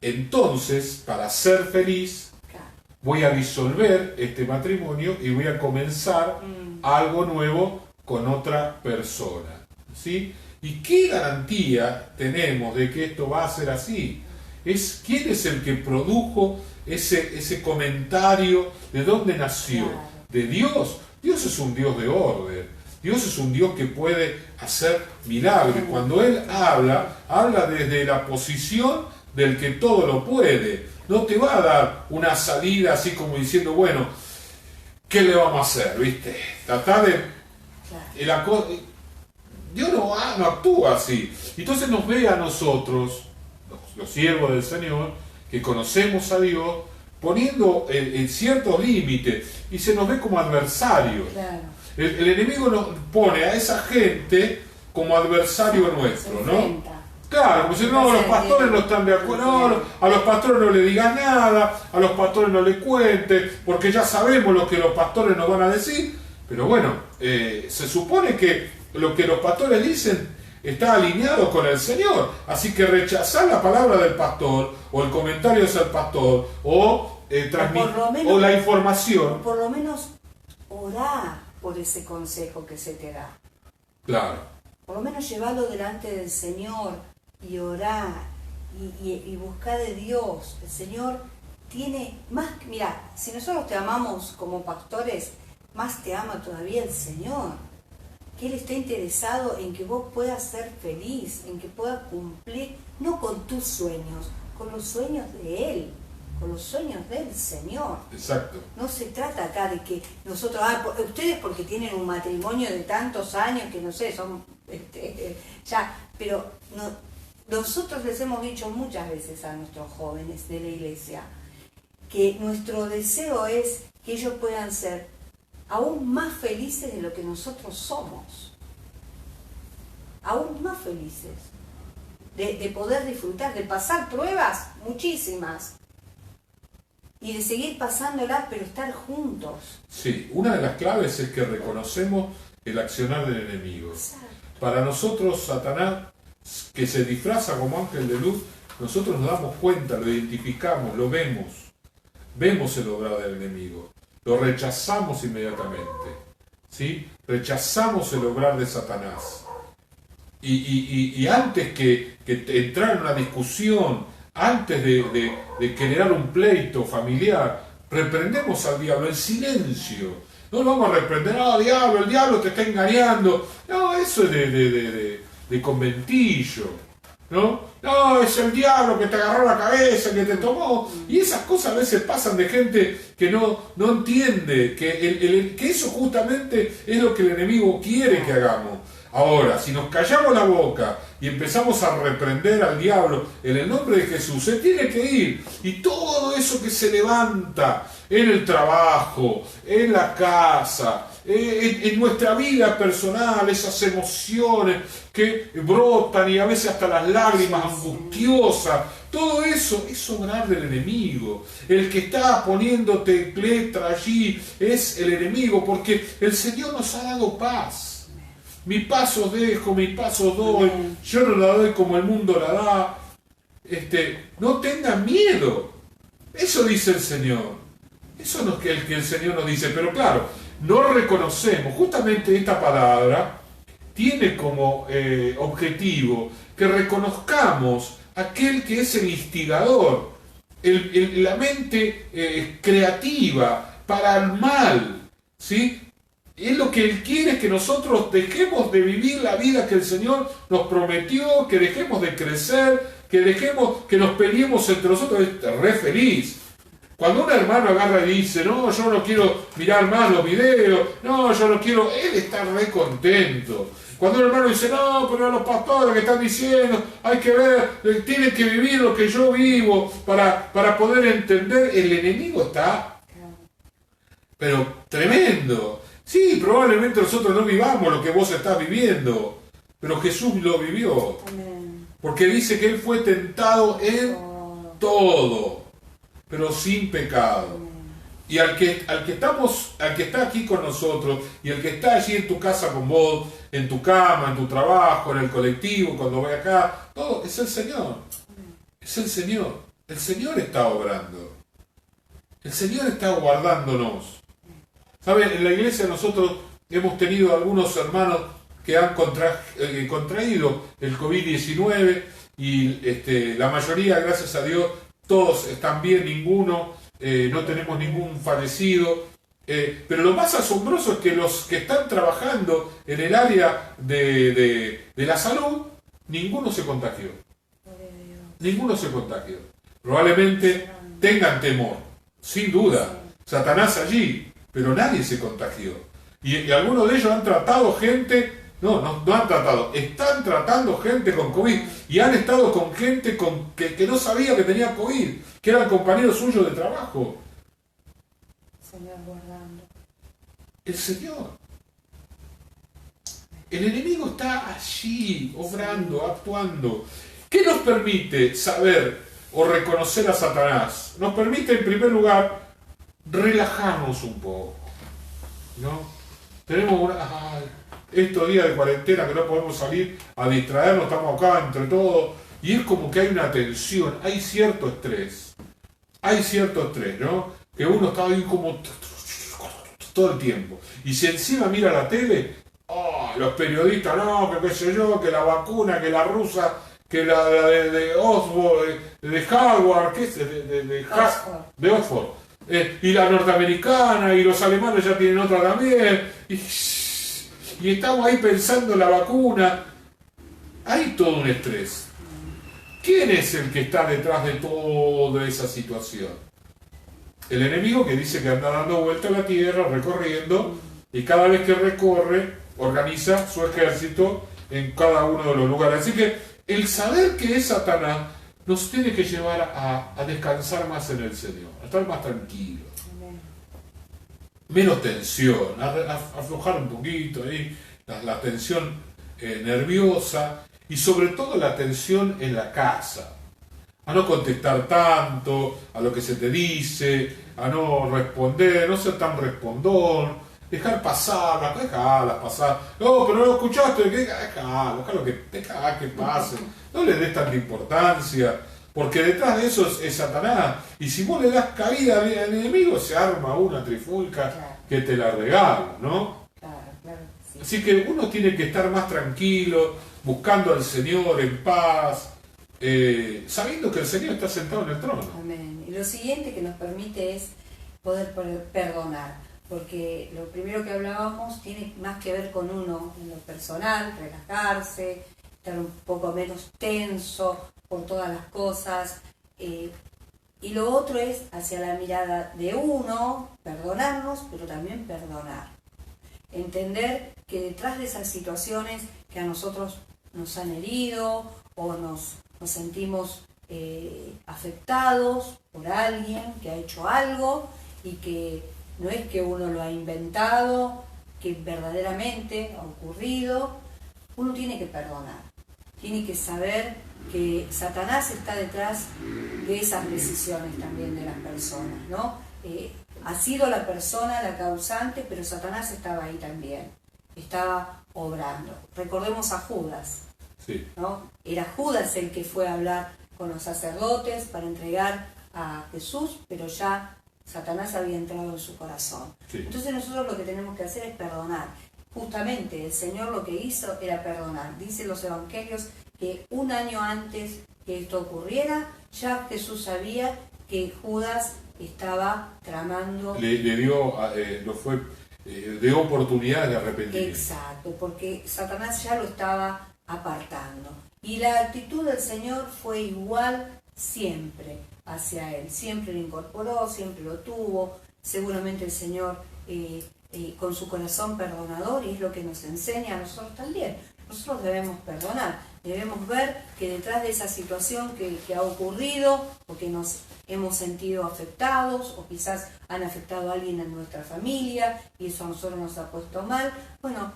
Entonces, para ser feliz, Claro. voy a disolver este matrimonio y voy a comenzar algo nuevo con otra persona. ¿Sí? ¿Y qué garantía tenemos de que esto va a ser así? ¿Quién es el que produjo ese comentario? ¿De dónde nació? Claro. De Dios. Dios es un Dios de orden. Dios es un Dios que puede hacer milagros. Cuando Él habla desde la posición del que todo lo puede. No te va a dar una salida así como diciendo, bueno, ¿qué le vamos a hacer? ¿Viste? Tratar de... Claro. Dios no actúa así. Entonces nos ve a nosotros, los siervos del Señor, que conocemos a Dios, poniendo en ciertos límites y se nos ve como adversarios. Claro. El enemigo nos pone a esa gente como adversario nuestro, Se ¿no? enfrenta. Claro, como si no, los pastores no están de acuerdo, no, a los pastores no le digas nada, a los pastores no le cuentes, porque ya sabemos lo que los pastores nos van a decir, pero bueno, se supone que lo que los pastores dicen está alineado con el Señor, así que rechazar la palabra del pastor, o el comentario del pastor, o o la información. Por lo menos orá por ese consejo que se te da. Claro. Por lo menos llevarlo delante del Señor y orar y buscar de Dios. El Señor tiene más... Mira, si nosotros te amamos como pastores, más te ama todavía el Señor. Que Él está interesado en que vos puedas ser feliz, en que puedas cumplir, no con tus sueños, con los sueños de Él, con los sueños del Señor. Exacto. No se trata acá de que nosotros, ustedes porque tienen un matrimonio de tantos años que no sé, son ya, pero nosotros les hemos dicho muchas veces a nuestros jóvenes de la iglesia que nuestro deseo es que ellos puedan ser aún más felices de lo que nosotros somos, aún más felices, de poder disfrutar, de pasar pruebas muchísimas, y de seguir pasándolas, pero estar juntos. Sí, una de las claves es que reconocemos el accionar del enemigo. Exacto. Para nosotros, Satanás, que se disfraza como ángel de luz, nosotros nos damos cuenta, lo identificamos, lo vemos. vemos el obrar del enemigo, lo rechazamos inmediatamente, ¿sí? Rechazamos el obrar de Satanás. Y antes que entrar en una discusión, antes de generar un pleito familiar, reprendemos al diablo en silencio. No lo vamos a reprender, diablo, el diablo te está engañando. No, eso es de conventillo, ¿no? No, es el diablo que te agarró la cabeza, que te tomó. Y esas cosas a veces pasan de gente que no entiende que eso justamente es lo que el enemigo quiere que hagamos. Ahora, si nos callamos la boca y empezamos a reprender al diablo en el nombre de Jesús, se tiene que ir. Y todo eso que se levanta en el trabajo, en la casa, en nuestra vida personal, esas emociones que brotan y a veces hasta las lágrimas angustiosas, todo eso es obrar del enemigo. El que está poniéndote letra allí es el enemigo, porque el Señor nos ha dado paz. Mi paz os dejo, mi paz os doy, yo no la doy como el mundo la da. No tengan miedo. Eso dice el Señor. Eso no es que el Señor nos dice, pero claro, no reconocemos. Justamente esta palabra tiene como objetivo que reconozcamos aquel que es el instigador, la mente creativa para el mal, ¿sí? Es lo que Él quiere, que nosotros dejemos de vivir la vida que el Señor nos prometió, que dejemos de crecer, que nos peleemos entre nosotros. Es re feliz. Cuando un hermano agarra y dice, no, yo no quiero mirar más los videos, no, yo no quiero, él está re contento. Cuando un hermano dice, no, pero los pastores que están diciendo, hay que ver, tienen que vivir lo que yo vivo para poder entender, el enemigo está, pero tremendo. Sí, probablemente nosotros no vivamos lo que vos estás viviendo, pero Jesús lo vivió. Porque dice que Él fue tentado en todo, pero sin pecado. Y al que está aquí con nosotros, y el que está allí en tu casa con vos, en tu cama, en tu trabajo, en el colectivo, cuando vaya acá, todo es el Señor. Es el Señor. El Señor está obrando. El Señor está guardándonos. ¿Saben? En la iglesia nosotros hemos tenido algunos hermanos que han contraído el COVID-19 y la mayoría, gracias a Dios, todos están bien, ninguno, no tenemos ningún fallecido. Pero lo más asombroso es que los que están trabajando en el área de la salud, ninguno se contagió. Ninguno se contagió. Probablemente tengan temor, sin duda. Satanás allí. Pero nadie se contagió. Y algunos de ellos han tratado gente, no han tratado, están tratando gente con COVID. Y han estado con gente que no sabía que tenía COVID, que eran compañeros suyos de trabajo. Señor guardando. El Señor. El enemigo está allí, obrando, actuando. ¿Qué nos permite saber o reconocer a Satanás? Nos permite, en primer lugar, relajarnos un poco, ¿no? Tenemos estos días de cuarentena que no podemos salir a distraernos, estamos acá entre todos, y es como que hay una tensión, hay cierto estrés, ¿no? Que uno está ahí como todo el tiempo, y si encima mira la tele, los periodistas, no, que qué sé yo, que la vacuna, que la rusa, que la de Oxford, de Harvard, ¿qué es? De Oxford. Y la norteamericana, y los alemanes ya tienen otra también, y estamos ahí pensando en la vacuna. Hay todo un estrés. ¿Quién es el que está detrás de toda esa situación? El enemigo, que dice que anda dando vuelta a la tierra, recorriendo, y cada vez que recorre, organiza su ejército en cada uno de los lugares. Así que el saber que es Satanás nos tiene que llevar a descansar más en el Señor, a estar más tranquilos, menos tensión, a aflojar un poquito ahí la tensión nerviosa, y sobre todo la tensión en la casa, a no contestar tanto a lo que se te dice, a no responder, no ser tan respondón, dejar pasar, dejarlas pasar. No, pero no lo escuchaste, dejalo que pase. No le des tanta importancia, Porque detrás de eso es Satanás. Y si vos le das cabida al enemigo, se arma una trifulca Claro. que te la regala, ¿no? Claro, sí. Así que uno tiene que estar más tranquilo, buscando al Señor en paz, sabiendo que el Señor está sentado en el trono. Amén. Y lo siguiente que nos permite es poder perdonar, porque lo primero que hablábamos tiene más que ver con uno en lo personal, relajarse, estar un poco menos tenso por todas las cosas, y lo otro es hacia la mirada de uno, perdonarnos, pero también perdonar. Entender que detrás de esas situaciones que a nosotros nos han herido o nos sentimos afectados por alguien que ha hecho algo y que no es que uno lo ha inventado, que verdaderamente ha ocurrido, uno tiene que perdonar, tiene que saber que Satanás está detrás de esas decisiones también de las personas, ¿no? Ha sido la persona la causante, pero Satanás estaba ahí también, estaba obrando. Recordemos a Judas, Sí. ¿no? Era Judas el que fue a hablar con los sacerdotes para entregar a Jesús, pero ya Satanás había entrado en su corazón. Sí. Entonces nosotros lo que tenemos que hacer es perdonar. Justamente el Señor lo que hizo era perdonar. Dicen los evangelios que un año antes que esto ocurriera, ya Jesús sabía que Judas estaba tramando. Le dio, dio oportunidad de arrepentimiento. Exacto, porque Satanás ya lo estaba apartando. Y la actitud del Señor fue igual siempre hacia él. Siempre lo incorporó, siempre lo tuvo. Seguramente el Señor con su corazón perdonador, y es lo que nos enseña a nosotros también. Nosotros debemos perdonar, debemos ver que detrás de esa situación que ha ocurrido, o que nos hemos sentido afectados, o quizás han afectado a alguien en nuestra familia, y eso a nosotros nos ha puesto mal, bueno,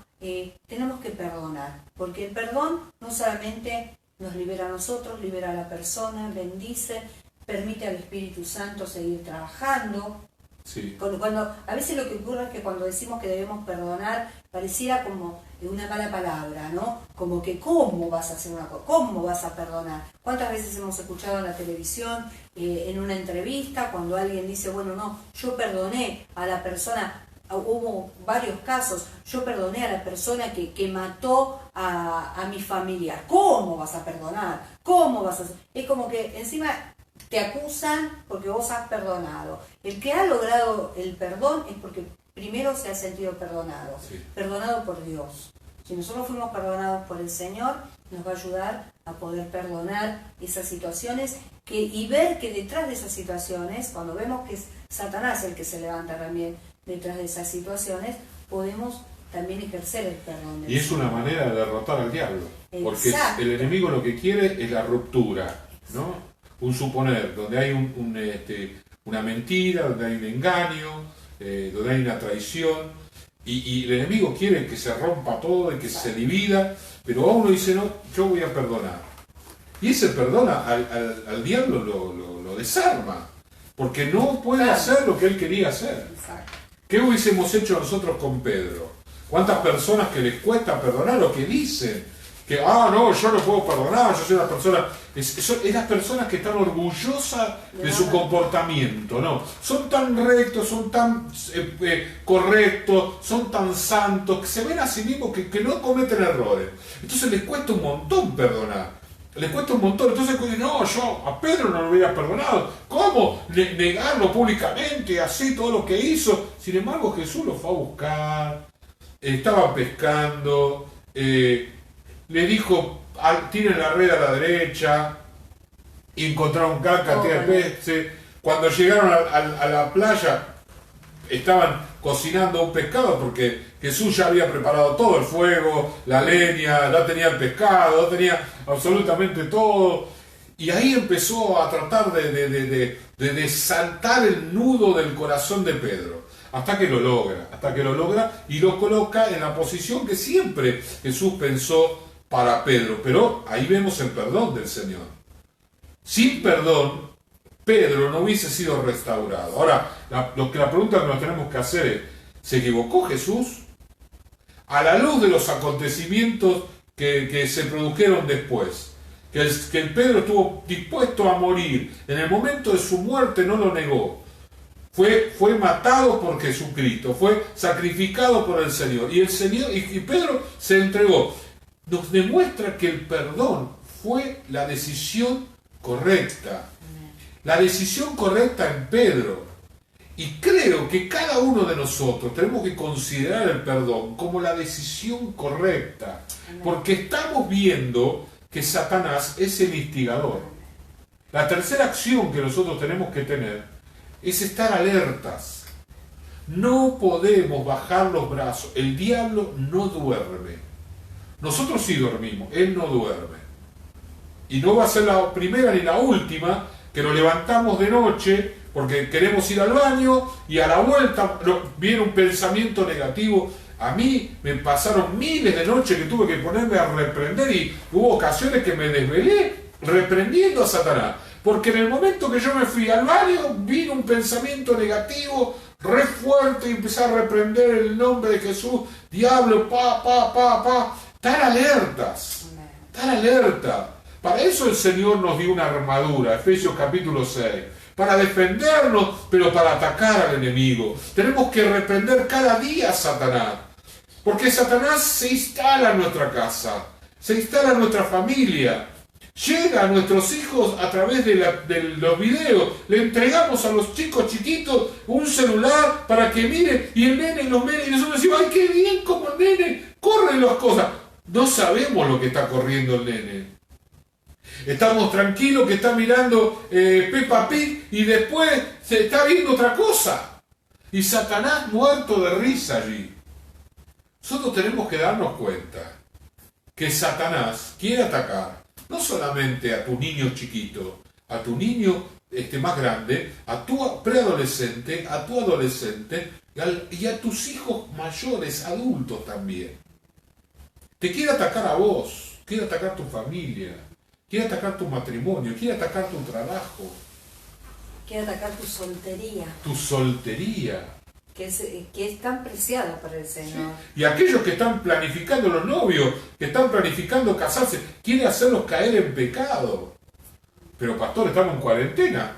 tenemos que perdonar, porque el perdón no solamente nos libera a nosotros, libera a la persona, bendice, permite al Espíritu Santo seguir trabajando. Sí. Cuando a veces lo que ocurre es que cuando decimos que debemos perdonar, pareciera como una mala palabra, ¿no? Como que ¿cómo vas a hacer una cosa? ¿Cómo vas a perdonar? ¿Cuántas veces hemos escuchado en la televisión, en una entrevista, cuando alguien dice, bueno, no, yo perdoné a la persona, hubo varios casos, yo perdoné a la persona que mató a mi familiar? ¿Cómo vas a perdonar? ¿Cómo vas a hacer? Es como que encima te acusan porque vos has perdonado. El que ha logrado el perdón es porque primero se ha sentido perdonado, Sí. perdonado por Dios. Si nosotros fuimos perdonados por el Señor, nos va a ayudar a poder perdonar esas situaciones y ver que detrás de esas situaciones, cuando vemos que es Satanás el que se levanta también detrás de esas situaciones, podemos también ejercer el perdón del Y es Señor. una manera de derrotar al diablo. Porque Exacto. el enemigo lo que quiere es la ruptura, ¿no? Un suponer, donde hay una mentira, donde hay un engaño, donde hay una traición. Y el enemigo quiere que se rompa todo y que se divida, pero a uno dice, no, yo voy a perdonar. Y ese perdón al diablo lo desarma, porque no puede Claro. hacer lo que él quería hacer. Exacto. ¿Qué hubiésemos hecho nosotros con Pedro? ¿Cuántas personas que les cuesta perdonar o que dicen que, no, yo no puedo perdonar, yo soy una persona... Son las personas que están orgullosas de su comportamiento, ¿no? Son tan rectos, son tan correctos, son tan santos, que se ven a sí mismos que no cometen errores. Entonces les cuesta un montón perdonar. Les cuesta un montón. Entonces, no, yo a Pedro no lo hubiera perdonado. ¿Cómo? Negarlo públicamente, así, todo lo que hizo. Sin embargo, Jesús lo fue a buscar, estaba pescando, le dijo, tiren la red a la derecha, y encontraron gran cantidad de peces. Cuando llegaron a la playa, estaban cocinando un pescado porque Jesús ya había preparado todo, el fuego, la leña, ya tenía el pescado, ya tenía absolutamente todo. Y ahí empezó a tratar de desatar el nudo del corazón de Pedro, hasta que lo logra y lo coloca en la posición que siempre Jesús pensó para Pedro. Pero ahí vemos el perdón del Señor. Sin perdón, Pedro no hubiese sido restaurado. Ahora, la pregunta que nos tenemos que hacer es, ¿se equivocó Jesús? A la luz de los acontecimientos que se produjeron después, que el Pedro estuvo dispuesto a morir. En el momento de su muerte no lo negó. Fue matado por Jesucristo, fue sacrificado por el Señor. Y Pedro se entregó. Nos demuestra que el perdón fue la decisión correcta. La decisión correcta en Pedro. Y creo que cada uno de nosotros tenemos que considerar el perdón como la decisión correcta. Porque estamos viendo que Satanás es el instigador. La tercera acción que nosotros tenemos que tener es estar alertas. No podemos bajar los brazos. El diablo no duerme. Nosotros sí dormimos, él no duerme. Y no va a ser la primera ni la última que nos levantamos de noche porque queremos ir al baño y a la vuelta viene un pensamiento negativo. A mí me pasaron miles de noches que tuve que ponerme a reprender y hubo ocasiones que me desvelé reprendiendo a Satanás. Porque en el momento que yo me fui al baño, vino un pensamiento negativo, re fuerte, y empecé a reprender el nombre de Jesús. Diablo, Estar alertas, estar alerta. Para eso el Señor nos dio una armadura, Efesios capítulo 6. Para defendernos, pero para atacar al enemigo. Tenemos que reprender cada día a Satanás. Porque Satanás se instala en nuestra casa, se instala en nuestra familia. Llega a nuestros hijos a través de los videos. Le entregamos a los chicos chiquitos un celular para que miren, y el nene los ve y nosotros decimos, ¡ay, qué bien como el nene corre las cosas! No sabemos lo que está corriendo el nene. Estamos tranquilos que está mirando Peppa Pig y después se está viendo otra cosa. Y Satanás muerto de risa allí. Nosotros tenemos que darnos cuenta que Satanás quiere atacar no solamente a tu niño chiquito, a tu niño más grande, a tu preadolescente, a tu adolescente y a tus hijos mayores, adultos también. Te quiere atacar a vos, quiere atacar tu familia, quiere atacar tu matrimonio, quiere atacar tu trabajo. Quiere atacar tu soltería. Tu soltería. Que es tan preciada para el Señor. Sí. Y aquellos que están planificando los novios, que están planificando casarse, quiere hacerlos caer en pecado. Pero pastor, estamos en cuarentena.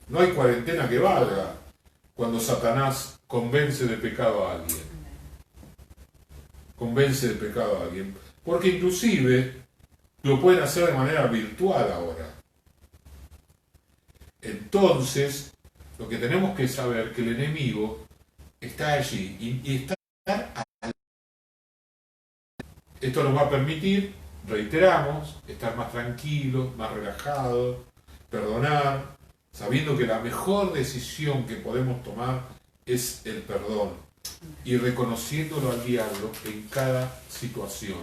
No hay cuarentena que valga cuando Satanás convence de pecado a alguien. Convence de pecado a alguien. Porque inclusive lo pueden hacer de manera virtual ahora. Entonces, lo que tenemos que saber es que el enemigo está allí y está allí. Esto nos va a permitir, reiteramos, estar más tranquilos, más relajados, perdonar, sabiendo que la mejor decisión que podemos tomar es el perdón y reconociéndolo al diablo en cada situación.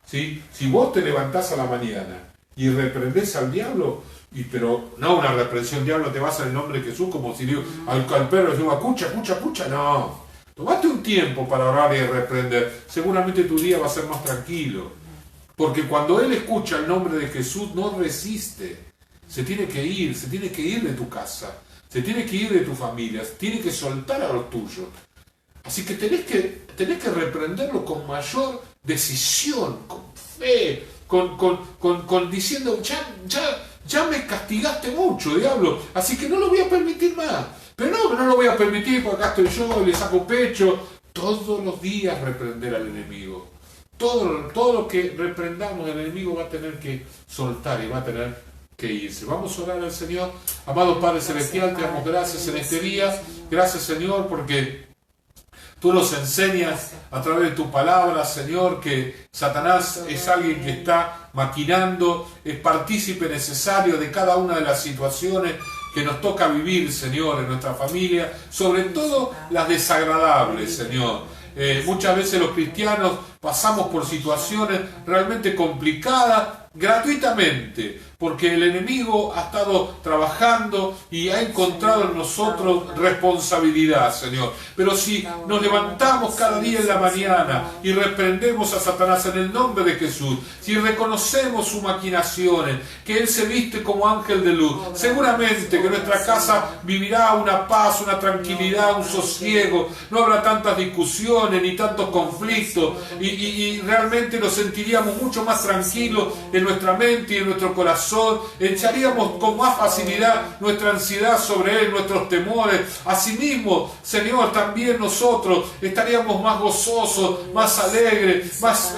¿Sí? Si vos te levantás a la mañana y reprendés al diablo, pero no una reprensión, diablo, te vas en el nombre de Jesús, como si digo, al perro le digo, cucha, no. Tomate un tiempo para orar y reprender. Seguramente tu día va a ser más tranquilo. Porque cuando él escucha el nombre de Jesús, no resiste. Se tiene que ir de tu casa, se tiene que ir de tu familia, tiene que soltar a los tuyos. Así que tenés que reprenderlo con mayor decisión, con fe, con diciendo, ya me castigaste mucho, diablo, así que no lo voy a permitir más. Pero no lo voy a permitir porque acá estoy yo, le saco pecho. Todos los días reprender al enemigo. Todo lo que reprendamos al enemigo va a tener que soltar y va a tener que irse. Vamos a orar al Señor. Amado Padre Celestial, te damos gracias en este día. Gracias, Señor, porque tú nos enseñas a través de tu palabra, Señor, que Satanás es alguien que está maquinando, es partícipe necesario de cada una de las situaciones que nos toca vivir, Señor, en nuestra familia, sobre todo las desagradables, Señor. Muchas veces los cristianos pasamos por situaciones realmente complicadas gratuitamente, porque el enemigo ha estado trabajando y ha encontrado en nosotros responsabilidad, Señor. Pero si nos levantamos cada día en la mañana y reprendemos a Satanás en el nombre de Jesús, si reconocemos sus maquinaciones, que Él se viste como ángel de luz, seguramente que nuestra casa vivirá una paz, una tranquilidad, un sosiego, no habrá tantas discusiones ni tantos conflictos y realmente nos sentiríamos mucho más tranquilos en nuestra mente y en nuestro corazón. Echaríamos con más facilidad nuestra ansiedad sobre Él, nuestros temores. Asimismo, Señor, también nosotros estaríamos más gozosos, más alegres, más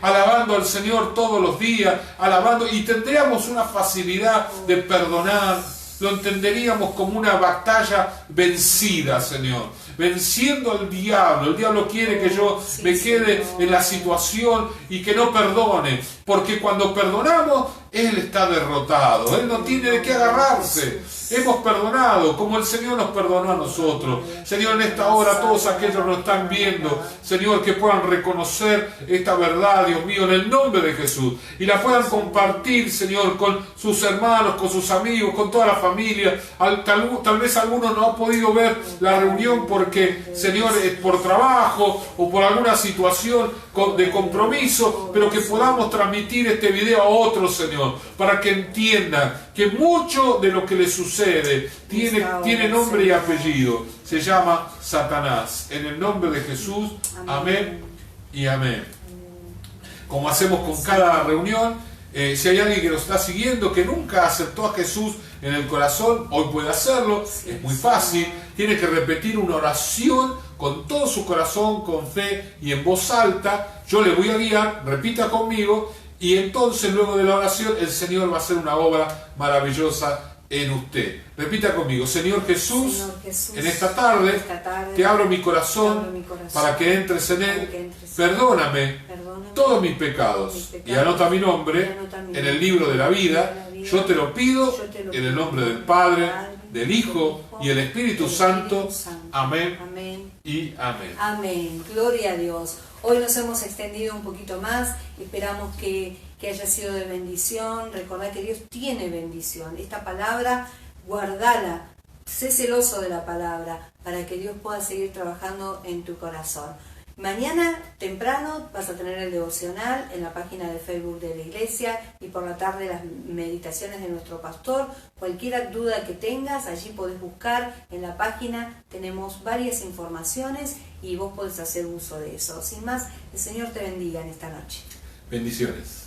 alabando al Señor todos los días, alabando, y tendríamos una facilidad de perdonar. Lo entenderíamos como una batalla vencida, Señor. Venciendo al diablo. El diablo quiere que yo me quede en la situación y que no perdone. Porque cuando perdonamos, Él está derrotado. Él no tiene de qué agarrarse. Hemos perdonado como el Señor nos perdonó a nosotros. Señor, en esta hora todos aquellos que nos están viendo, Señor, que puedan reconocer esta verdad, Dios mío, en el nombre de Jesús. Y la puedan compartir, Señor, con sus hermanos, con sus amigos, con toda la familia. Tal vez alguno no ha podido ver la reunión porque, Señor, por trabajo o por alguna situación de compromiso, pero que podamos transmitir este video a otros, Señor, para que entiendan que mucho de lo que les sucede tiene nombre y apellido. Se llama Satanás. En el nombre de Jesús, amén y amén. Como hacemos con cada reunión, si hay alguien que nos está siguiendo que nunca aceptó a Jesús en el corazón, hoy puede hacerlo. Es muy fácil. Tiene que repetir una oración con todo su corazón, con fe y en voz alta. Yo le voy a guiar, repita conmigo, y entonces luego de la oración el Señor va a hacer una obra maravillosa en usted. Repita conmigo: Señor Jesús, en esta tarde te abro mi corazón para que entres en él. Perdóname todos mis pecados y anota mi nombre en el libro de la vida. Yo te lo pido en el nombre del Padre, del Hijo y el Espíritu Santo. Amén y amén. Amén. Gloria a Dios. Hoy nos hemos extendido un poquito más. Esperamos que haya sido de bendición. Recordad que Dios tiene bendición. Esta palabra, guardala. Sé celoso de la palabra para que Dios pueda seguir trabajando en tu corazón. Mañana temprano vas a tener el devocional en la página de Facebook de la iglesia y por la tarde las meditaciones de nuestro pastor. Cualquier duda que tengas, allí podés buscar en la página. Tenemos varias informaciones y vos podés hacer uso de eso. Sin más, el Señor te bendiga en esta noche. Bendiciones.